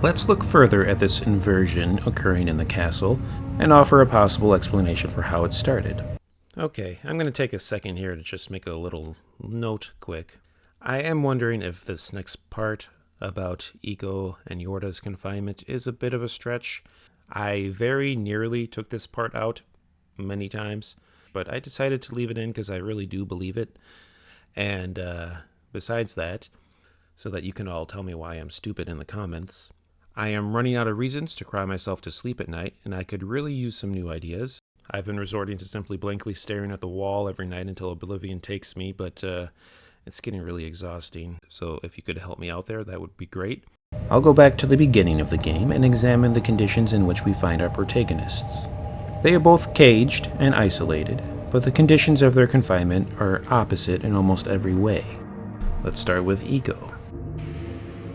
Let's look further at this inversion occurring in the castle and offer a possible explanation for how it started. Okay, I'm going to take a second here to just make a little note quick. I am wondering if this next part about Iko and Yorda's confinement is a bit of a stretch. I very nearly took this part out many times, but I decided to leave it in because I really do believe it. And besides that, so that you can all tell me why I'm stupid in the comments, I am running out of reasons to cry myself to sleep at night, and I could really use some new ideas. I've been resorting to simply blankly staring at the wall every night until oblivion takes me, but it's getting really exhausting. So if you could help me out there, that would be great. I'll go back to the beginning of the game and examine the conditions in which we find our protagonists. They are both caged and isolated, but the conditions of their confinement are opposite in almost every way. Let's start with Iko.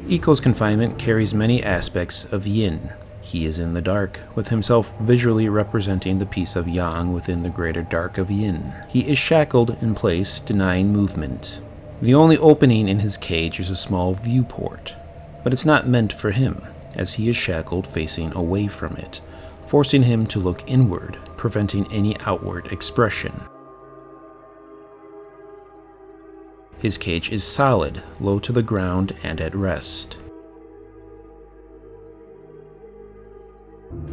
Iko's confinement carries many aspects of yin. He is in the dark, with himself visually representing the piece of yang within the greater dark of yin. He is shackled in place, denying movement. The only opening in his cage is a small viewport, but it's not meant for him, as he is shackled facing away from it, forcing him to look inward, preventing any outward expression. His cage is solid, low to the ground, and at rest.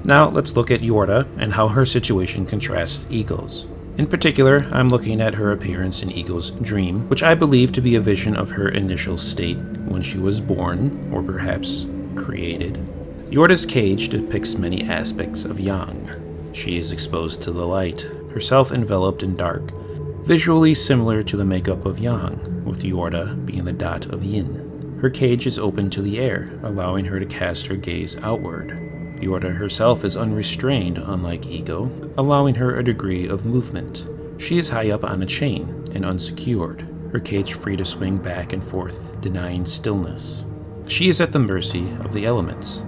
Now let's look at Yorda and how her situation contrasts Iko's. In particular, I'm looking at her appearance in Iko's dream, which I believe to be a vision of her initial state when she was born, or perhaps created. Yorda's cage depicts many aspects of yang. She is exposed to the light, herself enveloped in dark, visually similar to the makeup of yang, with Yorda being the dot of yin. Her cage is open to the air, allowing her to cast her gaze outward. Yorda herself is unrestrained, unlike Iko, allowing her a degree of movement. She is high up on a chain and unsecured, her cage free to swing back and forth, denying stillness. She is at the mercy of the elements.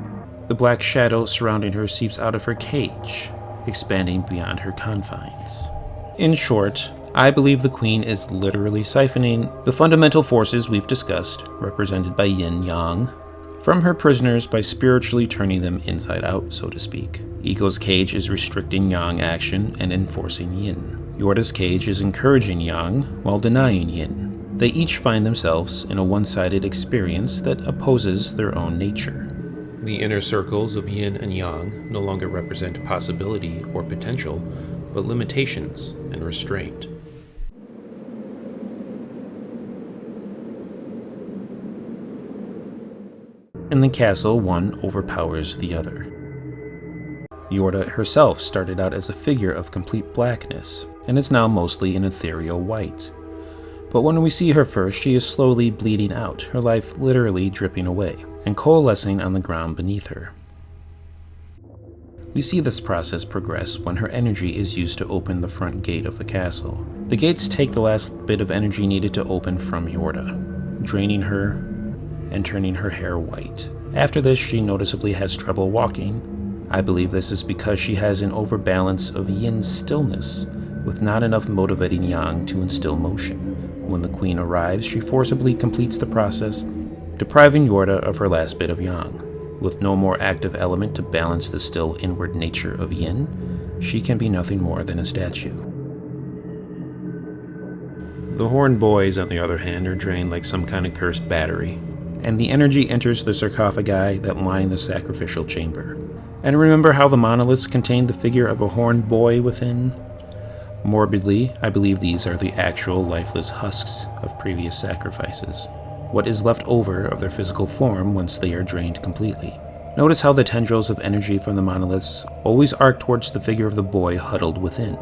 The black shadow surrounding her seeps out of her cage, expanding beyond her confines. In short, I believe the queen is literally siphoning the fundamental forces we've discussed, represented by yin-yang, from her prisoners by spiritually turning them inside out, so to speak. Iko's cage is restricting yang action and enforcing yin. Yorda's cage is encouraging yang while denying yin. They each find themselves in a one-sided experience that opposes their own nature. The inner circles of yin and yang no longer represent possibility or potential, but limitations and restraint. In the castle, one overpowers the other. Yorda herself started out as a figure of complete blackness, and is now mostly an ethereal white. But when we see her first, she is slowly bleeding out, her life literally dripping away, and coalescing on the ground beneath her. We see this process progress when her energy is used to open the front gate of the castle. The gates take the last bit of energy needed to open from Yorda, draining her and turning her hair white. After this, she noticeably has trouble walking. I believe this is because she has an overbalance of yin stillness, with not enough motivating yang to instill motion. When the queen arrives, she forcibly completes the process, depriving Yorda of her last bit of yang. With no more active element to balance the still inward nature of yin, she can be nothing more than a statue. The horned boys, on the other hand, are drained like some kind of cursed battery, and the energy enters the sarcophagi that line the sacrificial chamber. And remember how the monoliths contained the figure of a horned boy within? Morbidly, I believe these are the actual lifeless husks of previous sacrifices, what is left over of their physical form once they are drained completely. Notice how the tendrils of energy from the monoliths always arc towards the figure of the boy huddled within.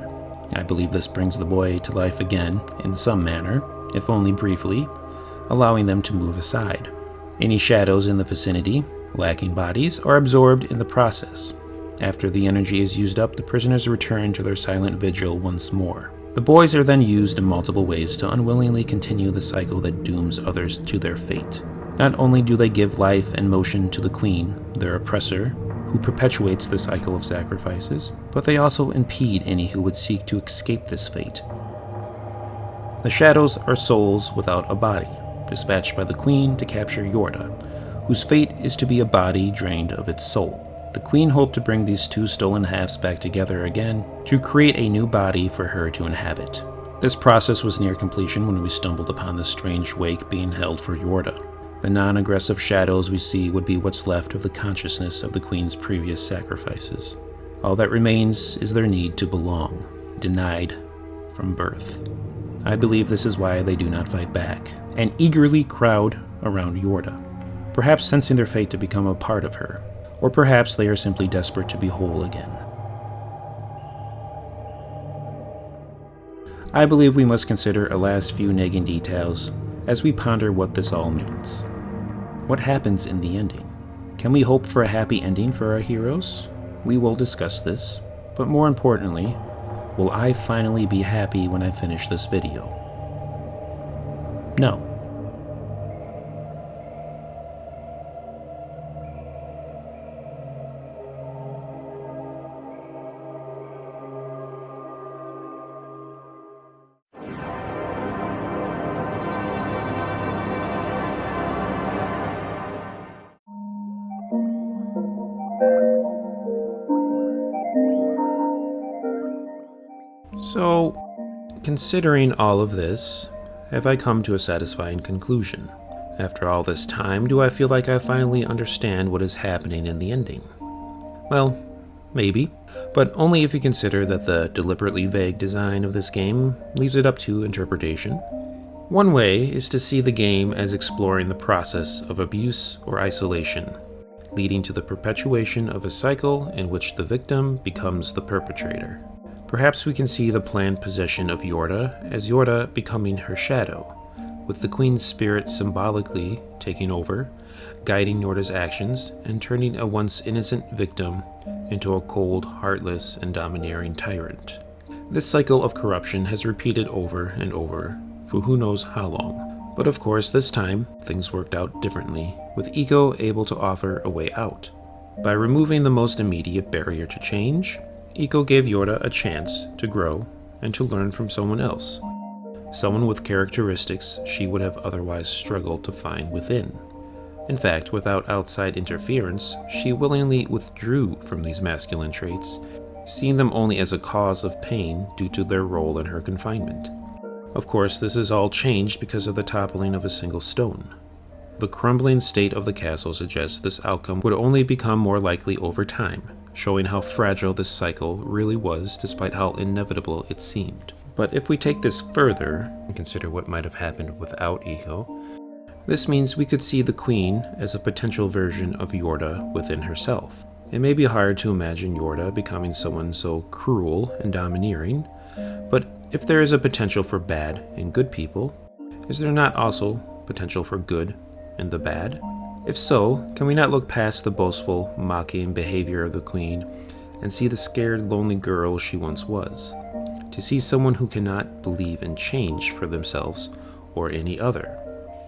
I believe this brings the boy to life again, in some manner, if only briefly, allowing them to move aside. Any shadows in the vicinity, lacking bodies, are absorbed in the process. After the energy is used up, the prisoners return to their silent vigil once more. The boys are then used in multiple ways to unwillingly continue the cycle that dooms others to their fate. Not only do they give life and motion to the queen, their oppressor, who perpetuates the cycle of sacrifices, but they also impede any who would seek to escape this fate. The shadows are souls without a body, dispatched by the queen to capture Yorda, whose fate is to be a body drained of its soul. The queen hoped to bring these two stolen halves back together again to create a new body for her to inhabit. This process was near completion when we stumbled upon the strange wake being held for Yorda. The non-aggressive shadows we see would be what's left of the consciousness of the queen's previous sacrifices. All that remains is their need to belong, denied from birth. I believe this is why they do not fight back, and eagerly crowd around Yorda, perhaps sensing their fate to become a part of her, or perhaps they are simply desperate to be whole again. I believe we must consider a last few nagging details as we ponder what this all means. What happens in the ending? Can we hope for a happy ending for our heroes? We will discuss this, but more importantly, will I finally be happy when I finish this video? No. So, considering all of this, have I come to a satisfying conclusion? After all this time, do I feel like I finally understand what is happening in the ending? Well, maybe, but only if you consider that the deliberately vague design of this game leaves it up to interpretation. One way is to see the game as exploring the process of abuse or isolation, leading to the perpetuation of a cycle in which the victim becomes the perpetrator. Perhaps we can see the planned possession of Yorda as Yorda becoming her shadow, with the queen's spirit symbolically taking over, guiding Yorda's actions, and turning a once innocent victim into a cold, heartless, and domineering tyrant. This cycle of corruption has repeated over and over for who knows how long. But of course, this time, things worked out differently, with Eiko able to offer a way out. By removing the most immediate barrier to change, Eiko gave Yorda a chance to grow and to learn from someone else, someone with characteristics she would have otherwise struggled to find within. In fact, without outside interference, she willingly withdrew from these masculine traits, seeing them only as a cause of pain due to their role in her confinement. Of course, this is all changed because of the toppling of a single stone. The crumbling state of the castle suggests this outcome would only become more likely over time, showing how fragile this cycle really was despite how inevitable it seemed. But if we take this further and consider what might have happened without Eiko, this means we could see the queen as a potential version of Yorda within herself. It may be hard to imagine Yorda becoming someone so cruel and domineering, but if there is a potential for bad and good people, is there not also potential for good and the bad? If so, can we not look past the boastful, mocking behavior of the queen and see the scared, lonely girl she once was? To see someone who cannot believe in change for themselves or any other,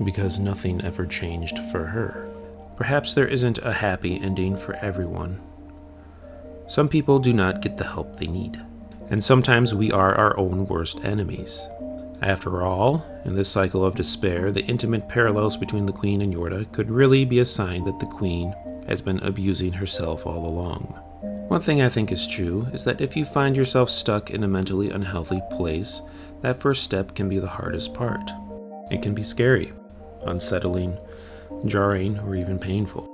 because nothing ever changed for her. Perhaps there isn't a happy ending for everyone. Some people do not get the help they need, and sometimes we are our own worst enemies. After all, in this cycle of despair, the intimate parallels between the queen and Yorda could really be a sign that the queen has been abusing herself all along. One thing I think is true is that if you find yourself stuck in a mentally unhealthy place, that first step can be the hardest part. It can be scary, unsettling, jarring, or even painful.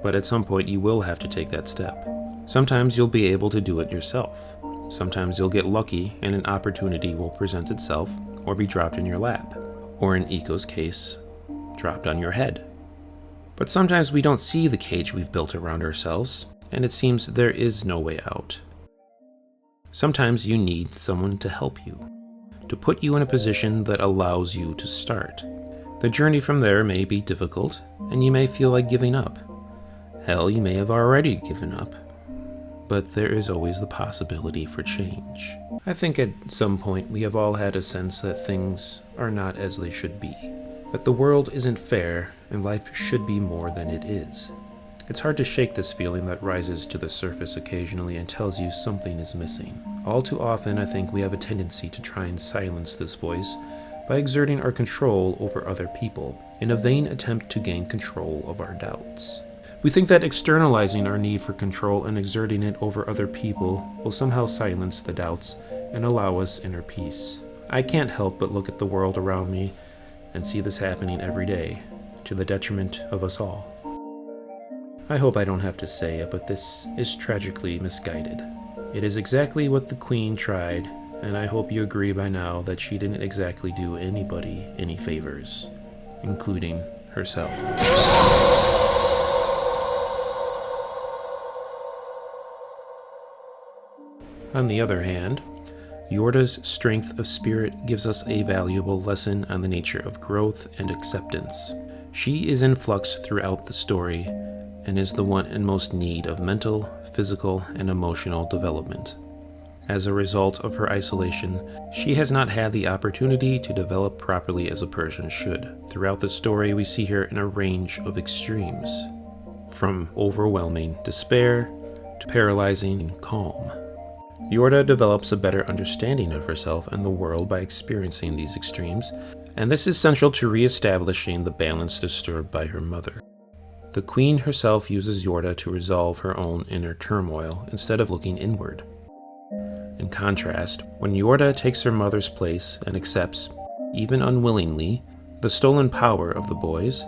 But at some point you will have to take that step. Sometimes you'll be able to do it yourself. Sometimes you'll get lucky and an opportunity will present itself or be dropped in your lap, or in Eiko's case, dropped on your head. But sometimes we don't see the cage we've built around ourselves, and it seems there is no way out. Sometimes you need someone to help you, to put you in a position that allows you to start. The journey from there may be difficult, and you may feel like giving up. Hell, you may have already given up. but there is always the possibility for change. I think at some point we have all had a sense that things are not as they should be, that the world isn't fair and life should be more than it is. It's hard to shake this feeling that rises to the surface occasionally and tells you something is missing. All too often, I think we have a tendency to try and silence this voice by exerting our control over other people in a vain attempt to gain control of our doubts. We think that externalizing our need for control and exerting it over other people will somehow silence the doubts and allow us inner peace. I can't help but look at the world around me and see this happening every day, to the detriment of us all. I hope I don't have to say it, but this is tragically misguided. It is exactly what the Queen tried, and I hope you agree by now that she didn't exactly do anybody any favors, including herself. On the other hand, Yorda's strength of spirit gives us a valuable lesson on the nature of growth and acceptance. She is in flux throughout the story and is the one in most need of mental, physical, and emotional development. As a result of her isolation, she has not had the opportunity to develop properly as a person should. Throughout the story, we see her in a range of extremes, from overwhelming despair to paralyzing calm. Yorda develops a better understanding of herself and the world by experiencing these extremes, and this is central to re-establishing the balance disturbed by her mother. The Queen herself uses Yorda to resolve her own inner turmoil instead of looking inward. In contrast, when Yorda takes her mother's place and accepts, even unwillingly, the stolen power of the boys,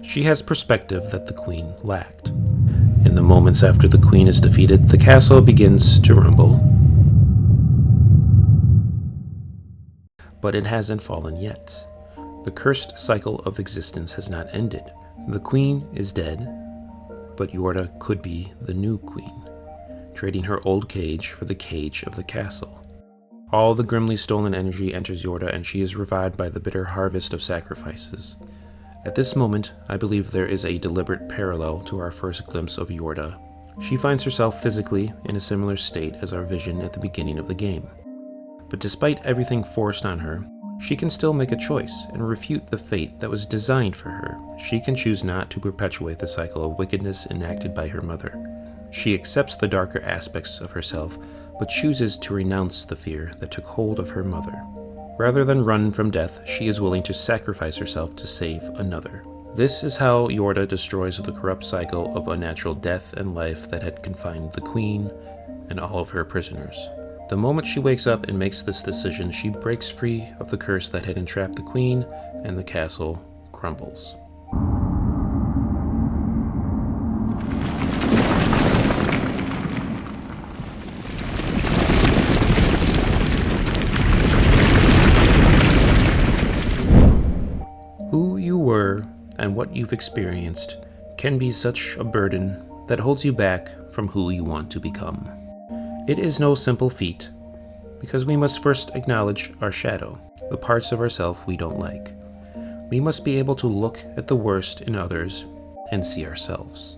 she has perspective that the Queen lacked. In the moments after the Queen is defeated, the castle begins to rumble, but it hasn't fallen yet. The cursed cycle of existence has not ended. The Queen is dead, but Yorda could be the new Queen, trading her old cage for the cage of the castle. All the grimly stolen energy enters Yorda, and she is revived by the bitter harvest of sacrifices. At this moment, I believe there is a deliberate parallel to our first glimpse of Yorda. She finds herself physically in a similar state as our vision at the beginning of the game. But despite everything forced on her, she can still make a choice and refute the fate that was designed for her. She can choose not to perpetuate the cycle of wickedness enacted by her mother. She accepts the darker aspects of herself, but chooses to renounce the fear that took hold of her mother. Rather than run from death, she is willing to sacrifice herself to save another. This is how Yorda destroys the corrupt cycle of unnatural death and life that had confined the Queen and all of her prisoners. The moment she wakes up and makes this decision, she breaks free of the curse that had entrapped the Queen, and the castle crumbles. Who you were and what you've experienced can be such a burden that holds you back from who you want to become. It is no simple feat, because we must first acknowledge our shadow, the parts of ourselves we don't like. We must be able to look at the worst in others and see ourselves.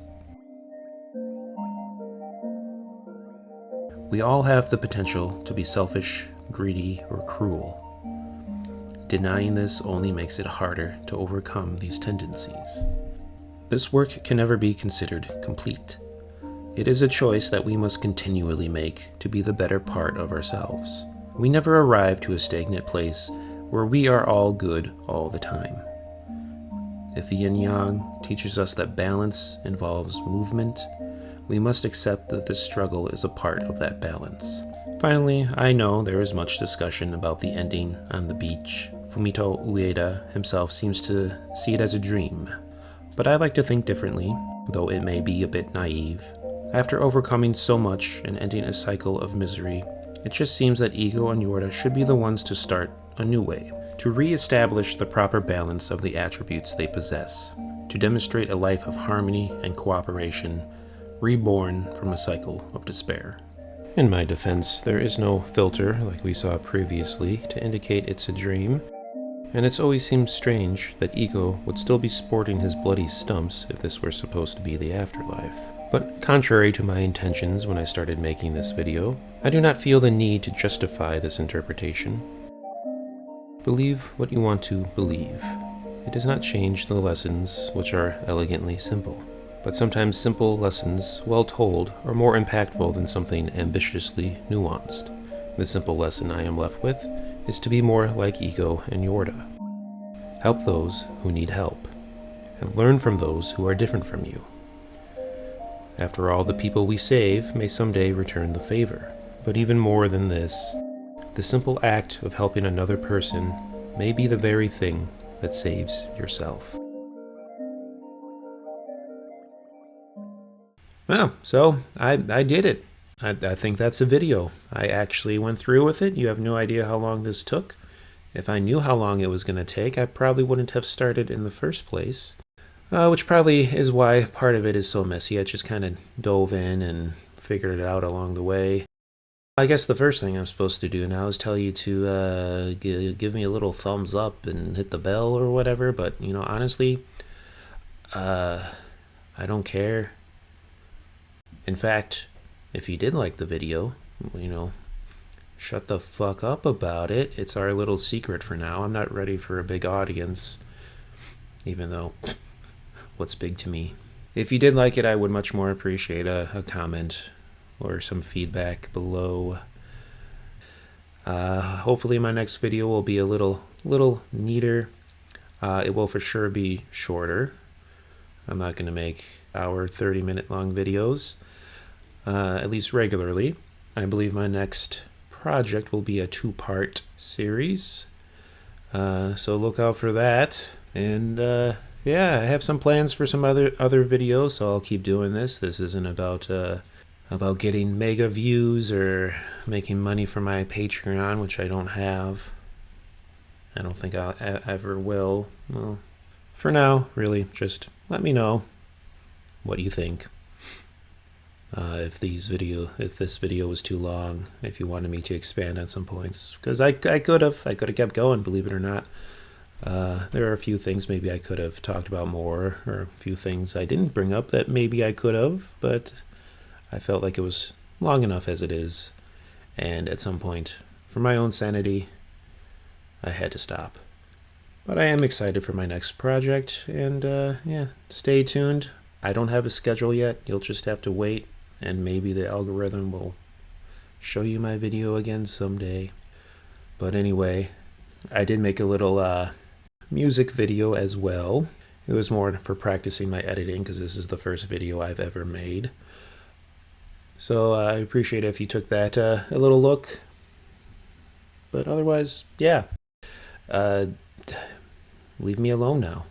We all have the potential to be selfish, greedy, or cruel. Denying this only makes it harder to overcome these tendencies. This work can never be considered complete. It is a choice that we must continually make to be the better part of ourselves. We never arrive to a stagnant place where we are all good all the time. If the yin-yang teaches us that balance involves movement, we must accept that this struggle is a part of that balance. Finally, I know there is much discussion about the ending on the beach. Fumito Ueda himself seems to see it as a dream, but I like to think differently, though it may be a bit naive. After overcoming so much and ending a cycle of misery, it just seems that Ego and Yorda should be the ones to start a new way, to re-establish the proper balance of the attributes they possess, to demonstrate a life of harmony and cooperation, reborn from a cycle of despair. In my defense, there is no filter like we saw previously to indicate it's a dream, and it's always seemed strange that Ego would still be sporting his bloody stumps if this were supposed to be the afterlife. But contrary to my intentions when I started making this video, I do not feel the need to justify this interpretation. Believe what you want to believe. It does not change the lessons, which are elegantly simple. But sometimes simple lessons, well told, are more impactful than something ambitiously nuanced. The simple lesson I am left with is to be more like Ego and Yorda. Help those who need help, and learn from those who are different from you. After all, the people we save may someday return the favor. But even more than this, the simple act of helping another person may be the very thing that saves yourself. Well, so I did it. I think that's a video. I actually went through with it. You have no idea how long this took. If I knew how long it was going to take, I probably wouldn't have started in the first place. Which probably is why part of it is so messy. I just kind of dove in and figured it out along the way. I guess the first thing I'm supposed to do now is tell you to give me a little thumbs up and hit the bell or whatever, but, you know, honestly, I don't care. In fact, if you did like the video, you know, shut the fuck up about it. It's our little secret for now. I'm not ready for a big audience, even though, what's big to me? If you did like it, I would much more appreciate a comment or some feedback below. Hopefully my next video will be a little neater. It will for sure be shorter. I'm not going to make hour 30-minute long videos, at least regularly. I believe my next project will be a 2-part series, so look out for that. And yeah, I have some plans for some other videos, so I'll keep doing this. This isn't about getting mega views or making money for my Patreon, which I don't have. I don't think I'll ever will. Well, for now, really, just let me know what you think. If this video was too long, if you wanted me to expand on some points, because I could have kept going, believe it or not. There are a few things maybe I could have talked about more, or a few things I didn't bring up that maybe I could have, but I felt like it was long enough as it is, and at some point, for my own sanity, I had to stop. But I am excited for my next project, and yeah, stay tuned. I don't have a schedule yet. You'll just have to wait, and maybe the algorithm will show you my video again someday. But anyway, I did make a little music video as well. It was more for practicing my editing, because this is the first video I've ever made. So I appreciate it if you took that a little look. But otherwise, yeah. Leave me alone now.